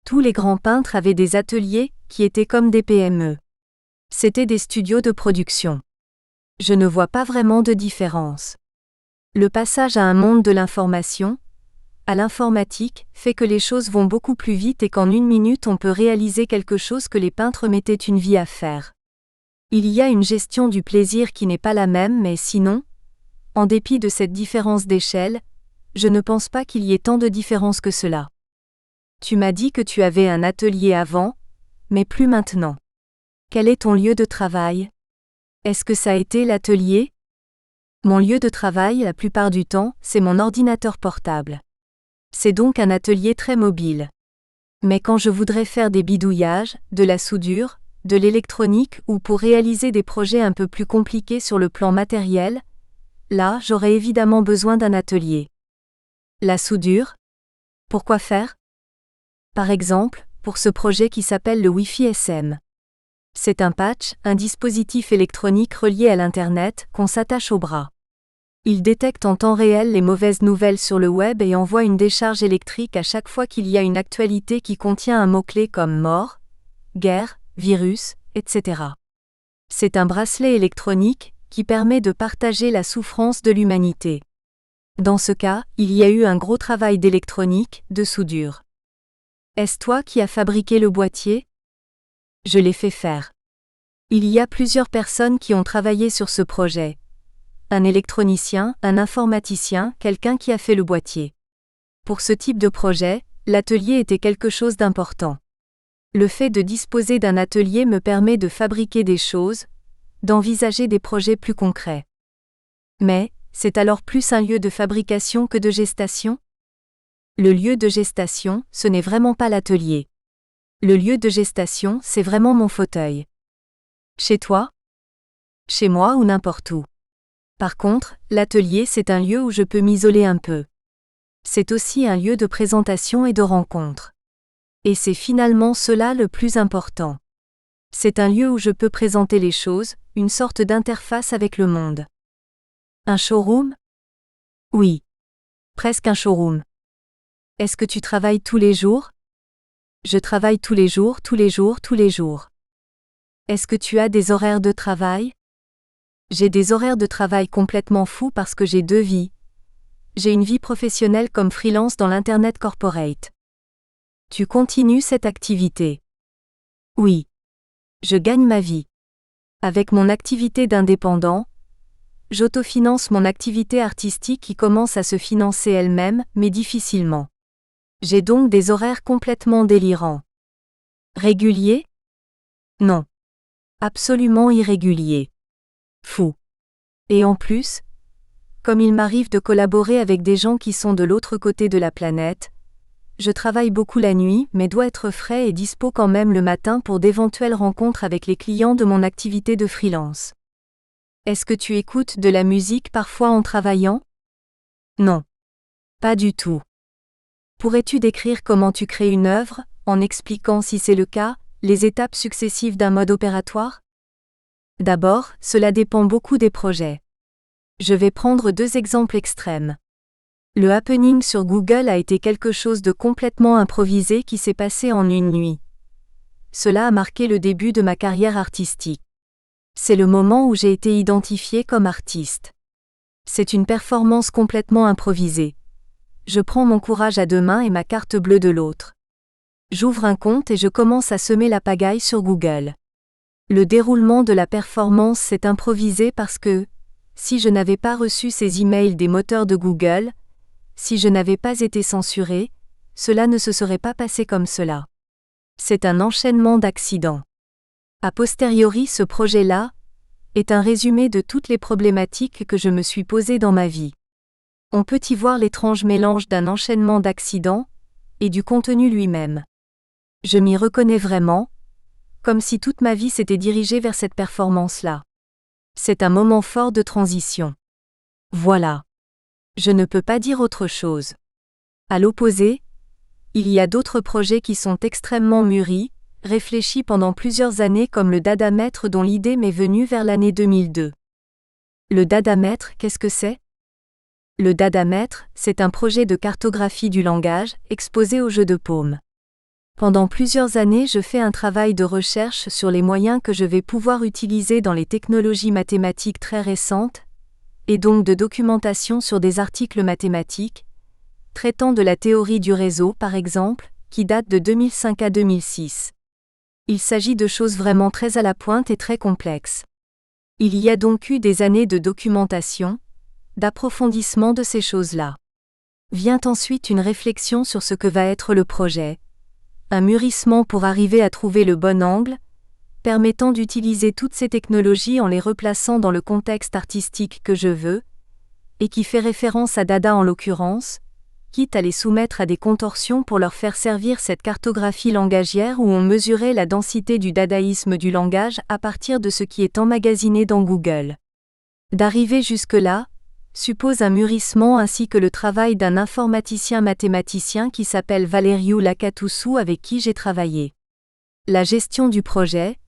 Tous les grands peintres avaient des ateliers, qui étaient comme des PME. C'étaient des studios de production. Je ne vois pas vraiment de différence. Le passage à un monde de l'information, à l'informatique, fait que les choses vont beaucoup plus vite et qu'en 1 minute on peut réaliser quelque chose que les peintres mettaient une vie à faire. Il y a une gestion du plaisir qui n'est pas la même, mais sinon, en dépit de cette différence d'échelle, je ne pense pas qu'il y ait tant de différence que cela. Tu m'as dit que tu avais un atelier avant, mais plus maintenant. Quel est ton lieu de travail? Est-ce que ça a été l'atelier? Mon lieu de travail, la plupart du temps, c'est mon ordinateur portable. C'est donc un atelier très mobile. Mais quand je voudrais faire des bidouillages, de la soudure, de l'électronique ou pour réaliser des projets un peu plus compliqués sur le plan matériel, là, j'aurais évidemment besoin d'un atelier. La soudure? Pourquoi faire? Par exemple, pour ce projet qui s'appelle le Wi-Fi SM. C'est un patch, un dispositif électronique relié à l'Internet, qu'on s'attache au bras. Il détecte en temps réel les mauvaises nouvelles sur le web et envoie une décharge électrique à chaque fois qu'il y a une actualité qui contient un mot-clé comme mort, guerre, virus, etc. C'est un bracelet électronique qui permet de partager la souffrance de l'humanité. Dans ce cas, il y a eu un gros travail d'électronique, de soudure. Est-ce toi qui as fabriqué le boîtier? Je l'ai fait faire. Il y a plusieurs personnes qui ont travaillé sur ce projet. Un électronicien, un informaticien, quelqu'un qui a fait le boîtier. Pour ce type de projet, l'atelier était quelque chose d'important. Le fait de disposer d'un atelier me permet de fabriquer des choses, d'envisager des projets plus concrets. Mais, c'est alors plus un lieu de fabrication que de gestation? Le lieu de gestation, ce n'est vraiment pas l'atelier. Le lieu de gestation, c'est vraiment mon fauteuil. Chez toi? Chez moi ou n'importe où. Par contre, l'atelier, c'est un lieu où je peux m'isoler un peu. C'est aussi un lieu de présentation et de rencontre. Et c'est finalement cela le plus important. C'est un lieu où je peux présenter les choses, une sorte d'interface avec le monde. Un showroom? Oui. Presque un showroom. Est-ce que tu travailles tous les jours? Je travaille tous les jours, tous les jours, tous les jours. Est-ce que tu as des horaires de travail? J'ai des horaires de travail complètement fous parce que j'ai 2 vies. J'ai une vie professionnelle comme freelance dans l'Internet corporate. Tu continues cette activité? Oui. Je gagne ma vie. Avec mon activité d'indépendant, j'autofinance mon activité artistique qui commence à se financer elle-même, mais difficilement. J'ai donc des horaires complètement délirants. Réguliers? Non. Absolument irréguliers. Fou. Et en plus, comme il m'arrive de collaborer avec des gens qui sont de l'autre côté de la planète, je travaille beaucoup la nuit mais dois être frais et dispo quand même le matin pour d'éventuelles rencontres avec les clients de mon activité de freelance. Est-ce que tu écoutes de la musique parfois en travaillant? Non. Pas du tout. Pourrais-tu décrire comment tu crées une œuvre, en expliquant si c'est le cas, les étapes successives d'un mode opératoire? D'abord, cela dépend beaucoup des projets. Je vais prendre 2 exemples extrêmes. Le happening sur Google a été quelque chose de complètement improvisé qui s'est passé en 1 nuit. Cela a marqué le début de ma carrière artistique. C'est le moment où j'ai été identifié comme artiste. C'est une performance complètement improvisée. Je prends mon courage à 2 mains et ma carte bleue de l'autre. J'ouvre un compte et je commence à semer la pagaille sur Google. Le déroulement de la performance s'est improvisé parce que, si je n'avais pas reçu ces emails des moteurs de Google, si je n'avais pas été censuré, cela ne se serait pas passé comme cela. C'est un enchaînement d'accidents. A posteriori, ce projet-là est un résumé de toutes les problématiques que je me suis posées dans ma vie. On peut y voir l'étrange mélange d'un enchaînement d'accidents et du contenu lui-même. Je m'y reconnais vraiment, comme si toute ma vie s'était dirigée vers cette performance-là. C'est un moment fort de transition. Voilà. Je ne peux pas dire autre chose. À l'opposé, il y a d'autres projets qui sont extrêmement mûris, réfléchis pendant plusieurs années comme le Dada-mètre dont l'idée m'est venue vers l'année 2002. Le Dada-mètre, qu'est-ce que c'est? Le Dadamètre, c'est un projet de cartographie du langage, exposé au jeu de paume. Pendant plusieurs années, je fais un travail de recherche sur les moyens que je vais pouvoir utiliser dans les technologies mathématiques très récentes, et donc de documentation sur des articles mathématiques, traitant de la théorie du réseau par exemple, qui date de 2005 à 2006. Il s'agit de choses vraiment très à la pointe et très complexes. Il y a donc eu des années de documentation, d'approfondissement de ces choses-là. Vient ensuite une réflexion sur ce que va être le projet, un mûrissement pour arriver à trouver le bon angle, permettant d'utiliser toutes ces technologies en les replaçant dans le contexte artistique que je veux, et qui fait référence à Dada en l'occurrence, quitte à les soumettre à des contorsions pour leur faire servir cette cartographie langagière où on mesurait la densité du dadaïsme du langage à partir de ce qui est emmagasiné dans Google. D'arriver jusque-là suppose un mûrissement ainsi que le travail d'un informaticien mathématicien qui s'appelle Valeriu Lakatousou avec qui j'ai travaillé. La gestion du projet,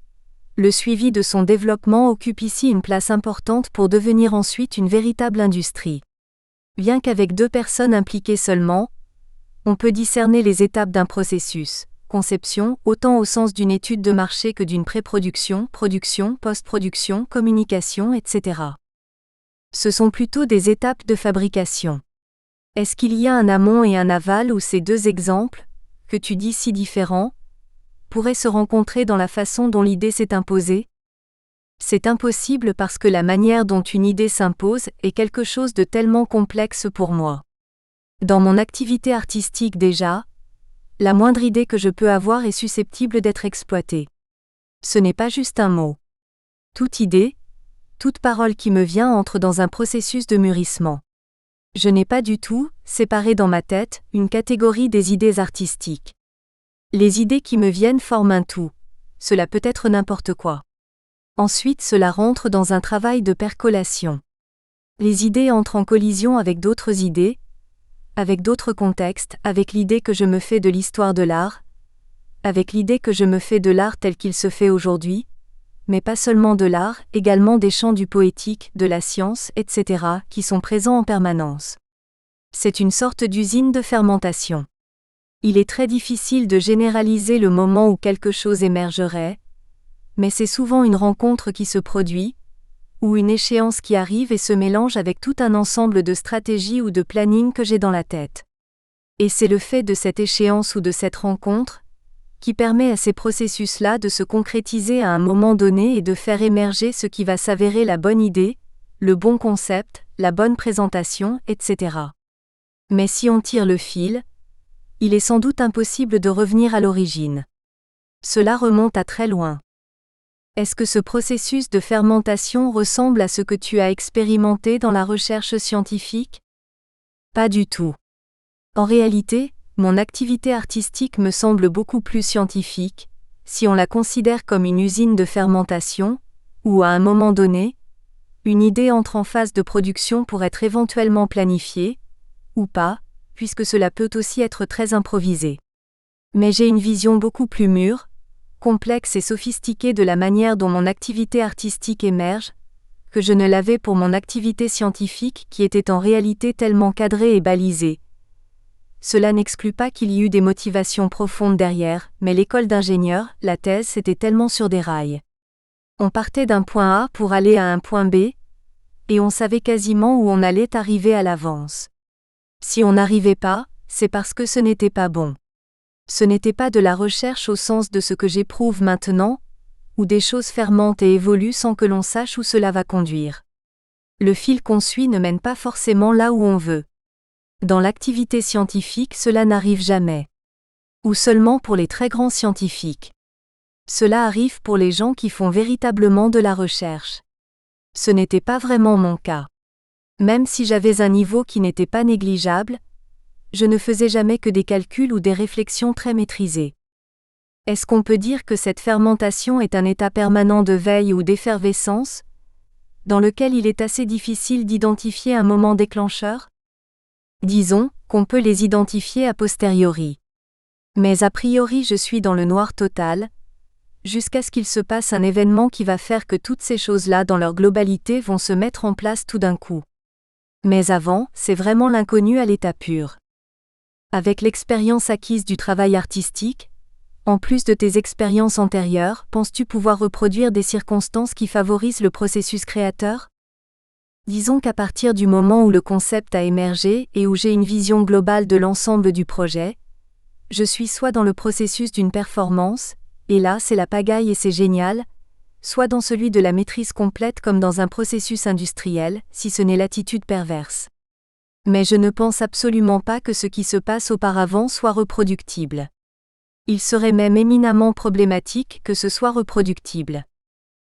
le suivi de son développement occupe ici une place importante pour devenir ensuite une véritable industrie. Bien qu'avec 2 personnes impliquées seulement, on peut discerner les étapes d'un processus, conception, autant au sens d'une étude de marché que d'une pré-production, production, post-production, communication, etc. Ce sont plutôt des étapes de fabrication. Est-ce qu'il y a un amont et un aval où ces 2 exemples, que tu dis si différents, pourraient se rencontrer dans la façon dont l'idée s'est imposée ? C'est impossible parce que la manière dont une idée s'impose est quelque chose de tellement complexe pour moi. Dans mon activité artistique déjà, la moindre idée que je peux avoir est susceptible d'être exploitée. Ce n'est pas juste un mot. Toute idée, toute parole qui me vient entre dans un processus de mûrissement. Je n'ai pas du tout, séparé dans ma tête, une catégorie des idées artistiques. Les idées qui me viennent forment un tout. Cela peut être n'importe quoi. Ensuite, cela rentre dans un travail de percolation. Les idées entrent en collision avec d'autres idées, avec d'autres contextes, avec l'idée que je me fais de l'histoire de l'art, avec l'idée que je me fais de l'art tel qu'il se fait aujourd'hui, mais pas seulement de l'art, également des champs du poétique, de la science, etc., qui sont présents en permanence. C'est une sorte d'usine de fermentation. Il est très difficile de généraliser le moment où quelque chose émergerait, mais c'est souvent une rencontre qui se produit, ou une échéance qui arrive et se mélange avec tout un ensemble de stratégies ou de planning que j'ai dans la tête. Et c'est le fait de cette échéance ou de cette rencontre, qui permet à ces processus-là de se concrétiser à un moment donné et de faire émerger ce qui va s'avérer la bonne idée, le bon concept, la bonne présentation, etc. Mais si on tire le fil, il est sans doute impossible de revenir à l'origine. Cela remonte à très loin. Est-ce que ce processus de fermentation ressemble à ce que tu as expérimenté dans la recherche scientifique ? Pas du tout. En réalité, mon activité artistique me semble beaucoup plus scientifique, si on la considère comme une usine de fermentation, où à un moment donné, une idée entre en phase de production pour être éventuellement planifiée, ou pas, puisque cela peut aussi être très improvisé. Mais j'ai une vision beaucoup plus mûre, complexe et sophistiquée de la manière dont mon activité artistique émerge, que je ne l'avais pour mon activité scientifique qui était en réalité tellement cadrée et balisée. Cela n'exclut pas qu'il y eut des motivations profondes derrière, mais l'école d'ingénieur, la thèse, c'était tellement sur des rails. On partait d'un point A pour aller à un point B, et on savait quasiment où on allait arriver à l'avance. Si on n'arrivait pas, c'est parce que ce n'était pas bon. Ce n'était pas de la recherche au sens de ce que j'éprouve maintenant, où des choses fermentent et évoluent sans que l'on sache où cela va conduire. Le fil qu'on suit ne mène pas forcément là où on veut. Dans l'activité scientifique, cela n'arrive jamais. Ou seulement pour les très grands scientifiques. Cela arrive pour les gens qui font véritablement de la recherche. Ce n'était pas vraiment mon cas. Même si j'avais un niveau qui n'était pas négligeable, je ne faisais jamais que des calculs ou des réflexions très maîtrisées. Est-ce qu'on peut dire que cette fermentation est un état permanent de veille ou d'effervescence, dans lequel il est assez difficile d'identifier un moment déclencheur ? Disons qu'on peut les identifier a posteriori. Mais a priori je suis dans le noir total, jusqu'à ce qu'il se passe un événement qui va faire que toutes ces choses-là dans leur globalité vont se mettre en place tout d'un coup. Mais avant, c'est vraiment l'inconnu à l'état pur. Avec l'expérience acquise du travail artistique, en plus de tes expériences antérieures, penses-tu pouvoir reproduire des circonstances qui favorisent le processus créateur? Disons qu'à partir du moment où le concept a émergé et où j'ai une vision globale de l'ensemble du projet, je suis soit dans le processus d'une performance, et là c'est la pagaille et c'est génial, soit dans celui de la maîtrise complète comme dans un processus industriel, si ce n'est l'attitude perverse. Mais je ne pense absolument pas que ce qui se passe auparavant soit reproductible. Il serait même éminemment problématique que ce soit reproductible.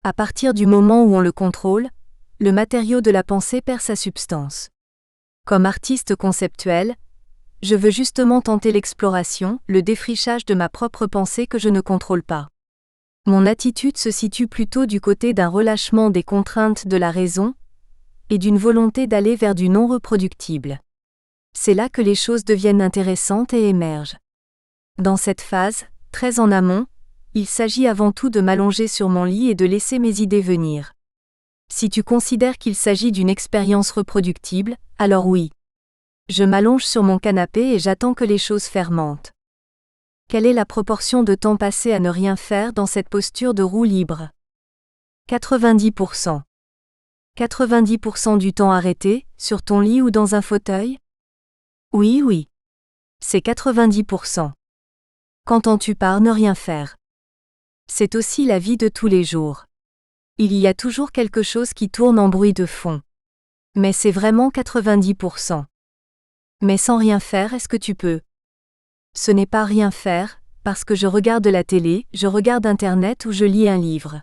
À partir du moment où on le contrôle, le matériau de la pensée perd sa substance. Comme artiste conceptuel, je veux justement tenter l'exploration, le défrichage de ma propre pensée que je ne contrôle pas. Mon attitude se situe plutôt du côté d'un relâchement des contraintes de la raison et d'une volonté d'aller vers du non reproductible. C'est là que les choses deviennent intéressantes et émergent. Dans cette phase, très en amont, il s'agit avant tout de m'allonger sur mon lit et de laisser mes idées venir. Si tu considères qu'il s'agit d'une expérience reproductible, alors oui. Je m'allonge sur mon canapé et j'attends que les choses fermentent. Quelle est la proportion de temps passé à ne rien faire dans cette posture de roue libre? 90%. 90% du temps arrêté, sur ton lit ou dans un fauteuil? Oui. C'est 90%. Qu'entends-tu par ne rien faire? C'est aussi la vie de tous les jours. Il y a toujours quelque chose qui tourne en bruit de fond. Mais c'est vraiment 90%. Mais sans rien faire, est-ce que tu peux? Ce n'est pas rien faire, parce que je regarde la télé, je regarde Internet ou je lis un livre.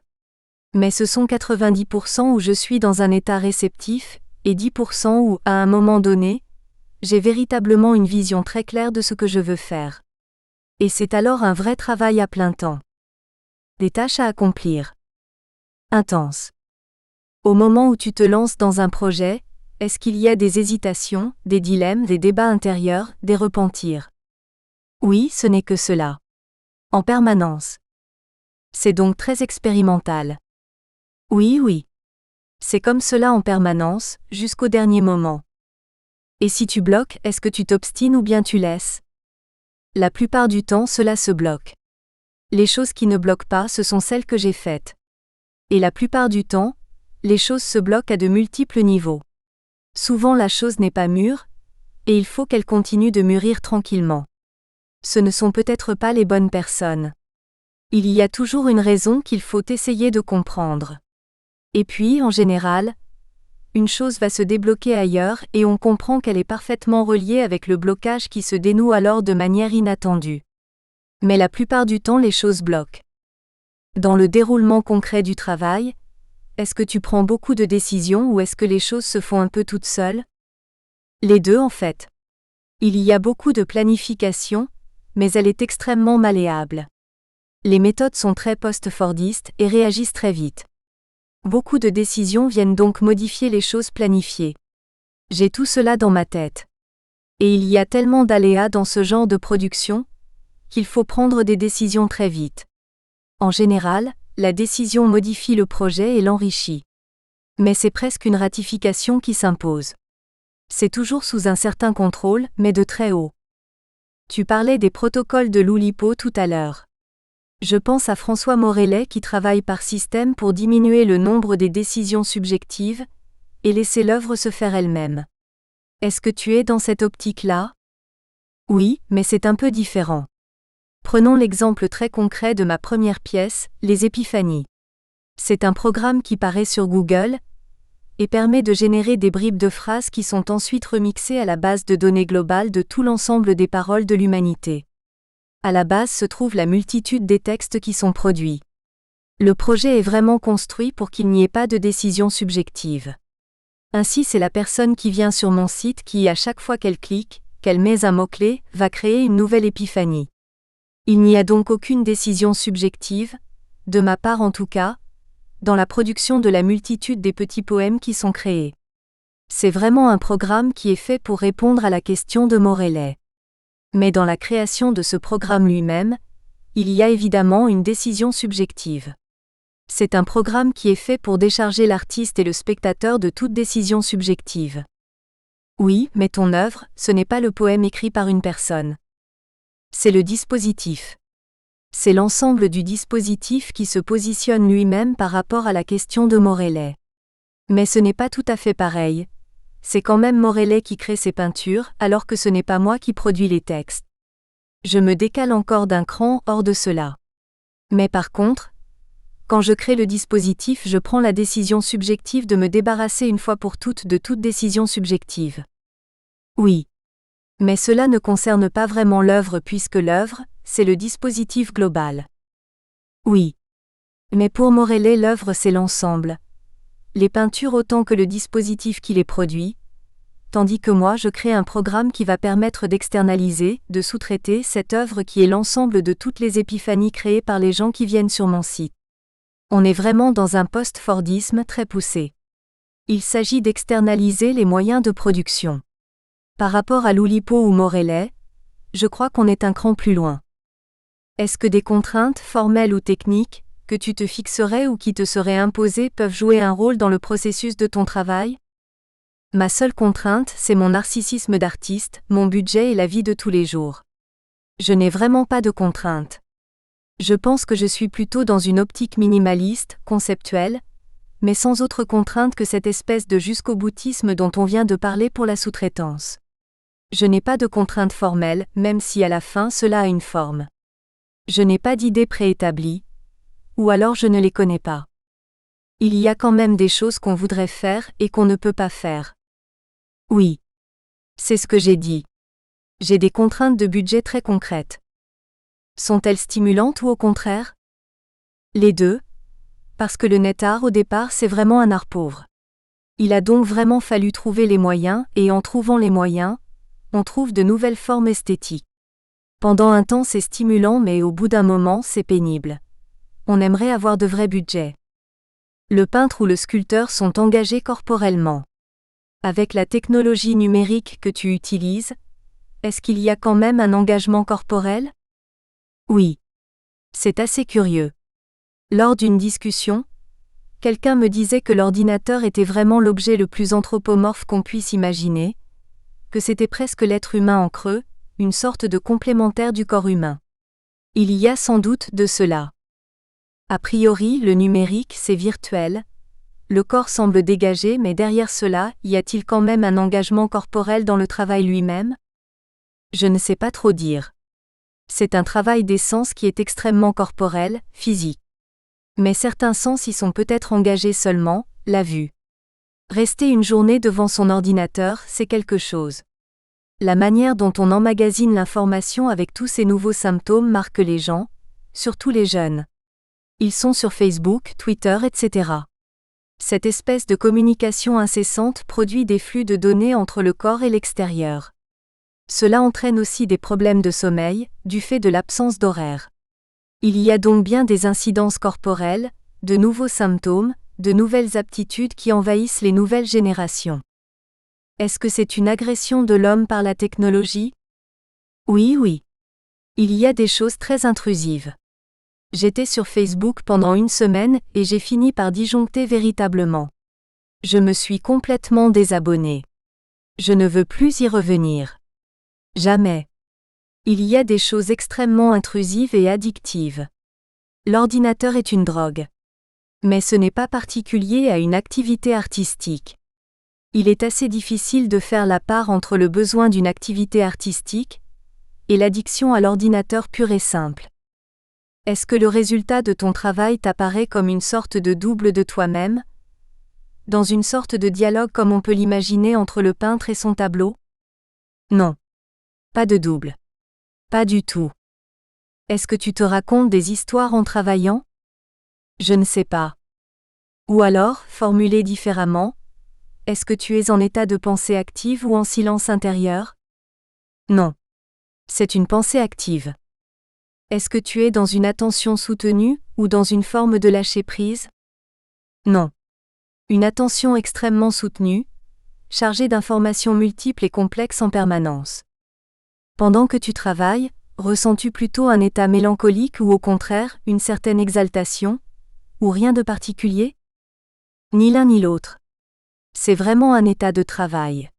Mais ce sont 90% où je suis dans un état réceptif, et 10% où, à un moment donné, j'ai véritablement une vision très claire de ce que je veux faire. Et c'est alors un vrai travail à plein temps. Des tâches à accomplir. Intense. Au moment où tu te lances dans un projet, est-ce qu'il y a des hésitations, des dilemmes, des débats intérieurs, des repentirs? Oui, ce n'est que cela. En permanence. C'est donc très expérimental. Oui. C'est comme cela en permanence, jusqu'au dernier moment. Et si tu bloques, est-ce que tu t'obstines ou bien tu laisses? La plupart du temps, cela se bloque. Les choses qui ne bloquent pas, ce sont celles que j'ai faites. Et la plupart du temps, les choses se bloquent à de multiples niveaux. Souvent la chose n'est pas mûre, et il faut qu'elle continue de mûrir tranquillement. Ce ne sont peut-être pas les bonnes personnes. Il y a toujours une raison qu'il faut essayer de comprendre. Et puis, en général, une chose va se débloquer ailleurs et on comprend qu'elle est parfaitement reliée avec le blocage qui se dénoue alors de manière inattendue. Mais la plupart du temps les choses bloquent. Dans le déroulement concret du travail, est-ce que tu prends beaucoup de décisions ou est-ce que les choses se font un peu toutes seules? Les deux en fait. Il y a beaucoup de planification, mais elle est extrêmement malléable. Les méthodes sont très post-fordistes et réagissent très vite. Beaucoup de décisions viennent donc modifier les choses planifiées. J'ai tout cela dans ma tête. Et il y a tellement d'aléas dans ce genre de production, qu'il faut prendre des décisions très vite. En général, la décision modifie le projet et l'enrichit. Mais c'est presque une ratification qui s'impose. C'est toujours sous un certain contrôle, mais de très haut. Tu parlais des protocoles de l'Oulipo tout à l'heure. Je pense à François Morellet qui travaille par système pour diminuer le nombre des décisions subjectives et laisser l'œuvre se faire elle-même. Est-ce que tu es dans cette optique-là? Oui, mais c'est un peu différent. Prenons l'exemple très concret de ma première pièce, Les Épiphanies. C'est un programme qui paraît sur Google et permet de générer des bribes de phrases qui sont ensuite remixées à la base de données globales de tout l'ensemble des paroles de l'humanité. À la base se trouve la multitude des textes qui sont produits. Le projet est vraiment construit pour qu'il n'y ait pas de décision subjective. Ainsi c'est la personne qui vient sur mon site qui, à chaque fois qu'elle clique, qu'elle met un mot-clé, va créer une nouvelle épiphanie. Il n'y a donc aucune décision subjective, de ma part en tout cas, dans la production de la multitude des petits poèmes qui sont créés. C'est vraiment un programme qui est fait pour répondre à la question de Morellet. Mais dans la création de ce programme lui-même, il y a évidemment une décision subjective. C'est un programme qui est fait pour décharger l'artiste et le spectateur de toute décision subjective. Oui, mais ton œuvre, ce n'est pas le poème écrit par une personne. C'est le dispositif. C'est l'ensemble du dispositif qui se positionne lui-même par rapport à la question de Morellet. Mais ce n'est pas tout à fait pareil. C'est quand même Morellet qui crée ses peintures, alors que ce n'est pas moi qui produis les textes. Je me décale encore d'un cran hors de cela. Mais par contre, quand je crée le dispositif, je prends la décision subjective de me débarrasser une fois pour toutes de toute décision subjective. Oui. Mais cela ne concerne pas vraiment l'œuvre puisque l'œuvre, c'est le dispositif global. Oui. Mais pour Morellet, l'œuvre c'est l'ensemble. Les peintures autant que le dispositif qui les produit, tandis que moi je crée un programme qui va permettre d'externaliser, de sous-traiter cette œuvre qui est l'ensemble de toutes les épiphanies créées par les gens qui viennent sur mon site. On est vraiment dans un post-Fordisme très poussé. Il s'agit d'externaliser les moyens de production. Par rapport à l'Oulipo ou Morellet, je crois qu'on est un cran plus loin. Est-ce que des contraintes formelles ou techniques, que tu te fixerais ou qui te seraient imposées peuvent jouer un rôle dans le processus de ton travail ? Ma seule contrainte, c'est mon narcissisme d'artiste, mon budget et la vie de tous les jours. Je n'ai vraiment pas de contraintes. Je pense que je suis plutôt dans une optique minimaliste, conceptuelle, mais sans autre contrainte que cette espèce de jusqu'au-boutisme dont on vient de parler pour la sous-traitance. Je n'ai pas de contraintes formelles, même si à la fin cela a une forme. Je n'ai pas d'idées préétablies, ou alors je ne les connais pas. Il y a quand même des choses qu'on voudrait faire et qu'on ne peut pas faire. Oui. C'est ce que j'ai dit. J'ai des contraintes de budget très concrètes. Sont-elles stimulantes ou au contraire ? Les deux, parce que le net art au départ c'est vraiment un art pauvre. Il a donc vraiment fallu trouver les moyens et en trouvant les moyens, on trouve de nouvelles formes esthétiques. Pendant un temps c'est stimulant mais au bout d'un moment c'est pénible. On aimerait avoir de vrais budgets. Le peintre ou le sculpteur sont engagés corporellement. Avec la technologie numérique que tu utilises, est-ce qu'il y a quand même un engagement corporel ? Oui. C'est assez curieux. Lors d'une discussion, quelqu'un me disait que l'ordinateur était vraiment l'objet le plus anthropomorphe qu'on puisse imaginer, que c'était presque l'être humain en creux, une sorte de complémentaire du corps humain. Il y a sans doute de cela. A priori, le numérique, c'est virtuel. Le corps semble dégagé, mais derrière cela, y a-t-il quand même un engagement corporel dans le travail lui-même ? Je ne sais pas trop dire. C'est un travail des sens qui est extrêmement corporel, physique. Mais certains sens y sont peut-être engagés seulement, la vue. Rester une journée devant son ordinateur, c'est quelque chose. La manière dont on emmagasine l'information avec tous ces nouveaux symptômes marque les gens, surtout les jeunes. Ils sont sur Facebook, Twitter, etc. Cette espèce de communication incessante produit des flux de données entre le corps et l'extérieur. Cela entraîne aussi des problèmes de sommeil, du fait de l'absence d'horaire. Il y a donc bien des incidences corporelles, de nouveaux symptômes, de nouvelles aptitudes qui envahissent les nouvelles générations. Est-ce que c'est une agression de l'homme par la technologie ? Oui. Il y a des choses très intrusives. J'étais sur Facebook pendant une semaine et j'ai fini par disjoncter véritablement. Je me suis complètement désabonné. Je ne veux plus y revenir. Jamais. Il y a des choses extrêmement intrusives et addictives. L'ordinateur est une drogue. Mais ce n'est pas particulier à une activité artistique. Il est assez difficile de faire la part entre le besoin d'une activité artistique et l'addiction à l'ordinateur pur et simple. Est-ce que le résultat de ton travail t'apparaît comme une sorte de double de toi-même ? Dans une sorte de dialogue comme on peut l'imaginer entre le peintre et son tableau ? Non. Pas de double. Pas du tout. Est-ce que tu te racontes des histoires en travaillant ? Je ne sais pas. Ou alors, formulé différemment, est-ce que tu es en état de pensée active ou en silence intérieur ? Non. C'est une pensée active. Est-ce que tu es dans une attention soutenue ou dans une forme de lâcher-prise ? Non. Une attention extrêmement soutenue, chargée d'informations multiples et complexes en permanence. Pendant que tu travailles, ressens-tu plutôt un état mélancolique ou au contraire, une certaine exaltation, ou rien de particulier ? Ni l'un ni l'autre. C'est vraiment un état de travail.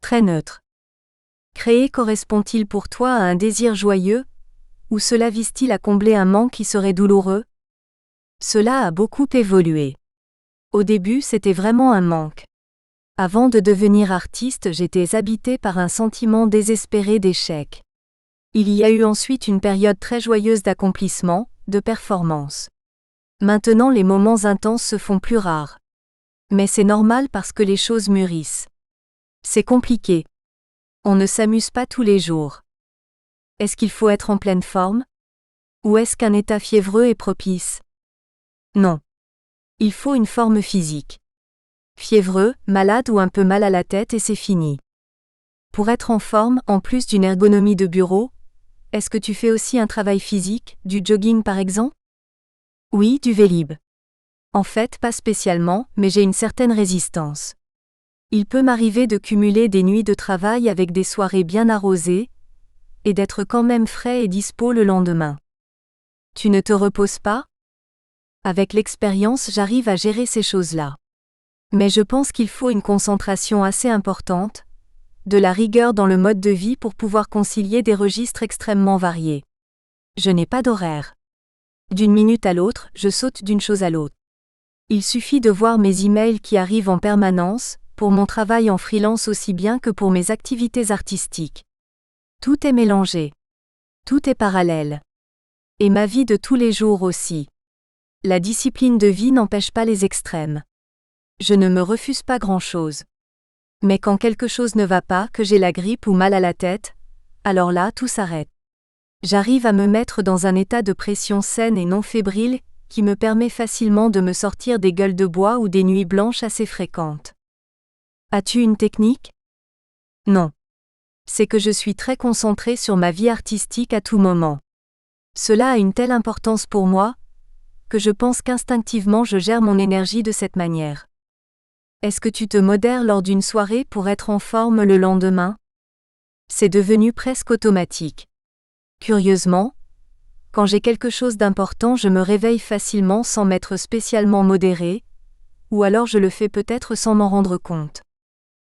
Très neutre. Créer correspond-il pour toi à un désir joyeux, ou cela vise-t-il à combler un manque qui serait douloureux? Cela a beaucoup évolué. Au début, c'était vraiment un manque. Avant de devenir artiste, j'étais habité par un sentiment désespéré d'échec. Il y a eu ensuite une période très joyeuse d'accomplissement, de performance. Maintenant, les moments intenses se font plus rares. Mais c'est normal parce que les choses mûrissent. C'est compliqué. On ne s'amuse pas tous les jours. Est-ce qu'il faut être en pleine forme? Ou est-ce qu'un état fiévreux est propice? Non. Il faut une forme physique. Fiévreux, malade ou un peu mal à la tête et c'est fini. Pour être en forme, en plus d'une ergonomie de bureau, est-ce que tu fais aussi un travail physique, du jogging par exemple? Oui, du Vélib. En fait, pas spécialement, mais j'ai une certaine résistance. Il peut m'arriver de cumuler des nuits de travail avec des soirées bien arrosées, et d'être quand même frais et dispo le lendemain. Tu ne te reposes pas? Avec l'expérience, j'arrive à gérer ces choses-là. Mais je pense qu'il faut une concentration assez importante, de la rigueur dans le mode de vie pour pouvoir concilier des registres extrêmement variés. Je n'ai pas d'horaire. D'une minute à l'autre, je saute d'une chose à l'autre. Il suffit de voir mes emails qui arrivent en permanence, pour mon travail en freelance aussi bien que pour mes activités artistiques. Tout est mélangé. Tout est parallèle. Et ma vie de tous les jours aussi. La discipline de vie n'empêche pas les extrêmes. Je ne me refuse pas grand-chose. Mais quand quelque chose ne va pas, que j'ai la grippe ou mal à la tête, alors là, tout s'arrête. J'arrive à me mettre dans un état de pression saine et non fébrile, qui me permet facilement de me sortir des gueules de bois ou des nuits blanches assez fréquentes. As-tu une technique? Non. C'est que je suis très concentrée sur ma vie artistique à tout moment. Cela a une telle importance pour moi, que je pense qu'instinctivement je gère mon énergie de cette manière. Est-ce que tu te modères lors d'une soirée pour être en forme le lendemain? C'est devenu presque automatique. Curieusement, quand j'ai quelque chose d'important, je me réveille facilement sans m'être spécialement modérée, ou alors je le fais peut-être sans m'en rendre compte.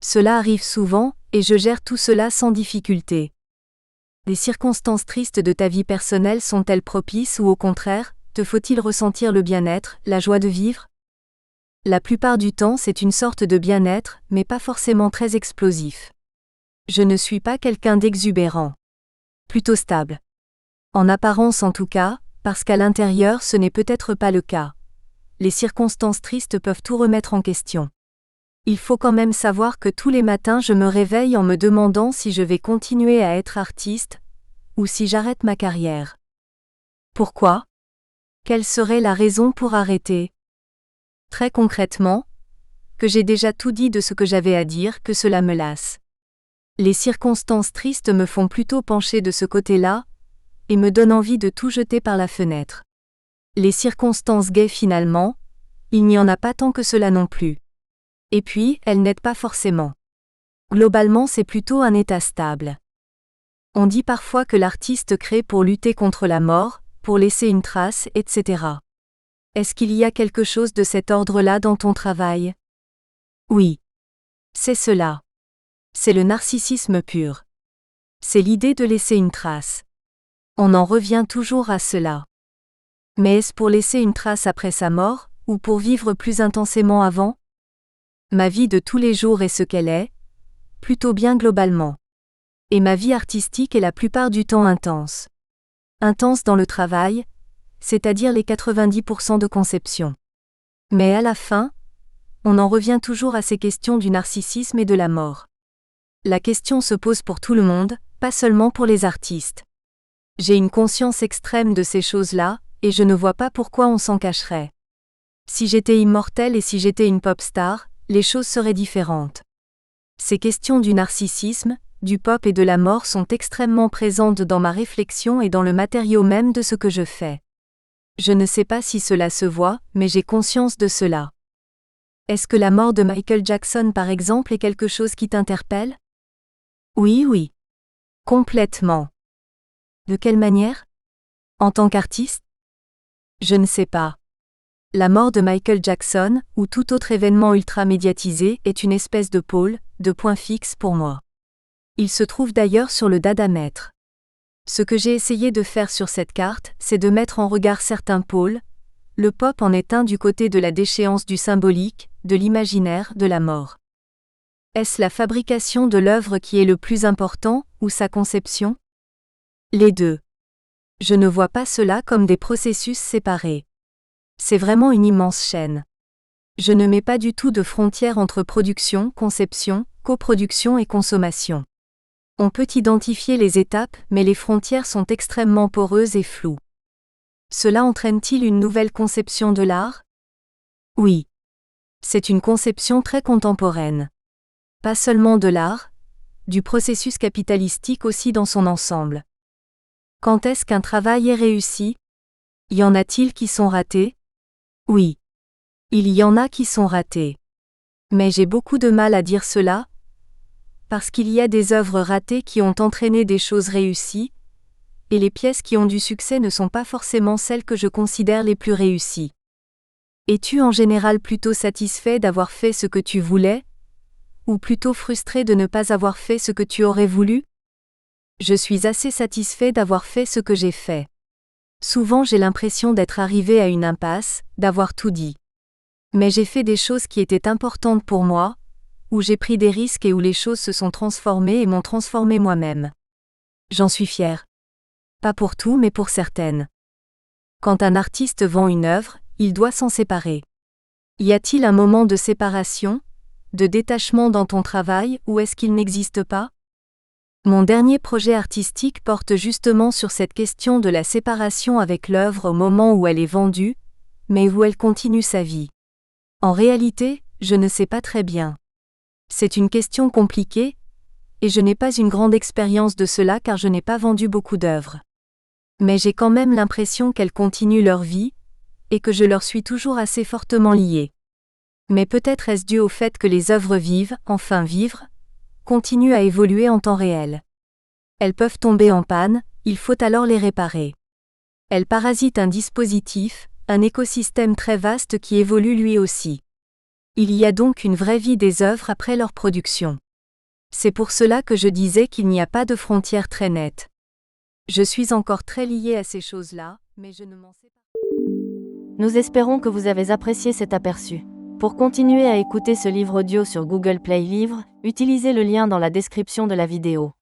Cela arrive souvent, et je gère tout cela sans difficulté. Les circonstances tristes de ta vie personnelle sont-elles propices ou au contraire, te faut-il ressentir le bien-être, la joie de vivre? La plupart du temps, c'est une sorte de bien-être, mais pas forcément très explosif. Je ne suis pas quelqu'un d'exubérant. Plutôt stable. En apparence en tout cas, parce qu'à l'intérieur ce n'est peut-être pas le cas. Les circonstances tristes peuvent tout remettre en question. Il faut quand même savoir que tous les matins je me réveille en me demandant si je vais continuer à être artiste, ou si j'arrête ma carrière. Pourquoi? Quelle serait la raison pour arrêter? Très concrètement, que j'ai déjà tout dit de ce que j'avais à dire, que cela me lasse. Les circonstances tristes me font plutôt pencher de ce côté-là, et me donnent envie de tout jeter par la fenêtre. Les circonstances gaies finalement, il n'y en a pas tant que cela non plus. Et puis, elles n'aident pas forcément. Globalement, c'est plutôt un état stable. On dit parfois que l'artiste crée pour lutter contre la mort, pour laisser une trace, etc. Est-ce qu'il y a quelque chose de cet ordre-là dans ton travail? Oui. C'est cela. C'est le narcissisme pur. C'est l'idée de laisser une trace. On en revient toujours à cela. Mais est-ce pour laisser une trace après sa mort, ou pour vivre plus intensément avant? Ma vie de tous les jours est ce qu'elle est, plutôt bien globalement. Et ma vie artistique est la plupart du temps intense. Intense dans le travail, c'est-à-dire les 90% de conception. Mais à la fin, on en revient toujours à ces questions du narcissisme et de la mort. La question se pose pour tout le monde, pas seulement pour les artistes. J'ai une conscience extrême de ces choses-là, et je ne vois pas pourquoi on s'en cacherait. Si j'étais immortelle et si j'étais une pop star, les choses seraient différentes. Ces questions du narcissisme, du pop et de la mort sont extrêmement présentes dans ma réflexion et dans le matériau même de ce que je fais. Je ne sais pas si cela se voit, mais j'ai conscience de cela. Est-ce que la mort de Michael Jackson par exemple est quelque chose qui t'interpelle? Oui. Complètement. De quelle manière? En tant qu'artiste? Je ne sais pas. La mort de Michael Jackson, ou tout autre événement ultra médiatisé, est une espèce de pôle, de point fixe pour moi. Il se trouve d'ailleurs sur le dadamètre. Ce que j'ai essayé de faire sur cette carte, c'est de mettre en regard certains pôles. Le pop en est un du côté de la déchéance du symbolique, de l'imaginaire, de la mort. Est-ce la fabrication de l'œuvre qui est le plus important, ou sa conception? Les deux. Je ne vois pas cela comme des processus séparés. C'est vraiment une immense chaîne. Je ne mets pas du tout de frontière entre production, conception, coproduction et consommation. On peut identifier les étapes, mais les frontières sont extrêmement poreuses et floues. Cela entraîne-t-il une nouvelle conception de l'art? Oui. C'est une conception très contemporaine. Pas seulement de l'art, du processus capitalistique aussi dans son ensemble. Quand est-ce qu'un travail est réussi? Y en a-t-il qui sont ratés? Oui. Il y en a qui sont ratés. Mais j'ai beaucoup de mal à dire cela, parce qu'il y a des œuvres ratées qui ont entraîné des choses réussies, et les pièces qui ont du succès ne sont pas forcément celles que je considère les plus réussies. Es-tu en général plutôt satisfait d'avoir fait ce que tu voulais, ou plutôt frustré de ne pas avoir fait ce que tu aurais voulu? Je suis assez satisfait d'avoir fait ce que j'ai fait. Souvent j'ai l'impression d'être arrivé à une impasse, d'avoir tout dit. Mais j'ai fait des choses qui étaient importantes pour moi, où j'ai pris des risques et où les choses se sont transformées et m'ont transformé moi-même. J'en suis fier. Pas pour tout mais pour certaines. Quand un artiste vend une œuvre, il doit s'en séparer. Y a-t-il un moment de séparation, de détachement dans ton travail, ou est-ce qu'il n'existe pas? Mon dernier projet artistique porte justement sur cette question de la séparation avec l'œuvre au moment où elle est vendue, mais où elle continue sa vie. En réalité, je ne sais pas très bien. C'est une question compliquée, et je n'ai pas une grande expérience de cela car je n'ai pas vendu beaucoup d'œuvres. Mais j'ai quand même l'impression qu'elles continuent leur vie, et que je leur suis toujours assez fortement lié. Mais peut-être est-ce dû au fait que les œuvres vivent, enfin vivre, continuent à évoluer en temps réel. Elles peuvent tomber en panne, il faut alors les réparer. Elles parasitent un dispositif, un écosystème très vaste qui évolue lui aussi. Il y a donc une vraie vie des œuvres après leur production. C'est pour cela que je disais qu'il n'y a pas de frontière très nette. Je suis encore très lié à ces choses-là, mais je ne m'en sais pas. Nous espérons que vous avez apprécié cet aperçu. Pour continuer à écouter ce livre audio sur Google Play Livres, utilisez le lien dans la description de la vidéo.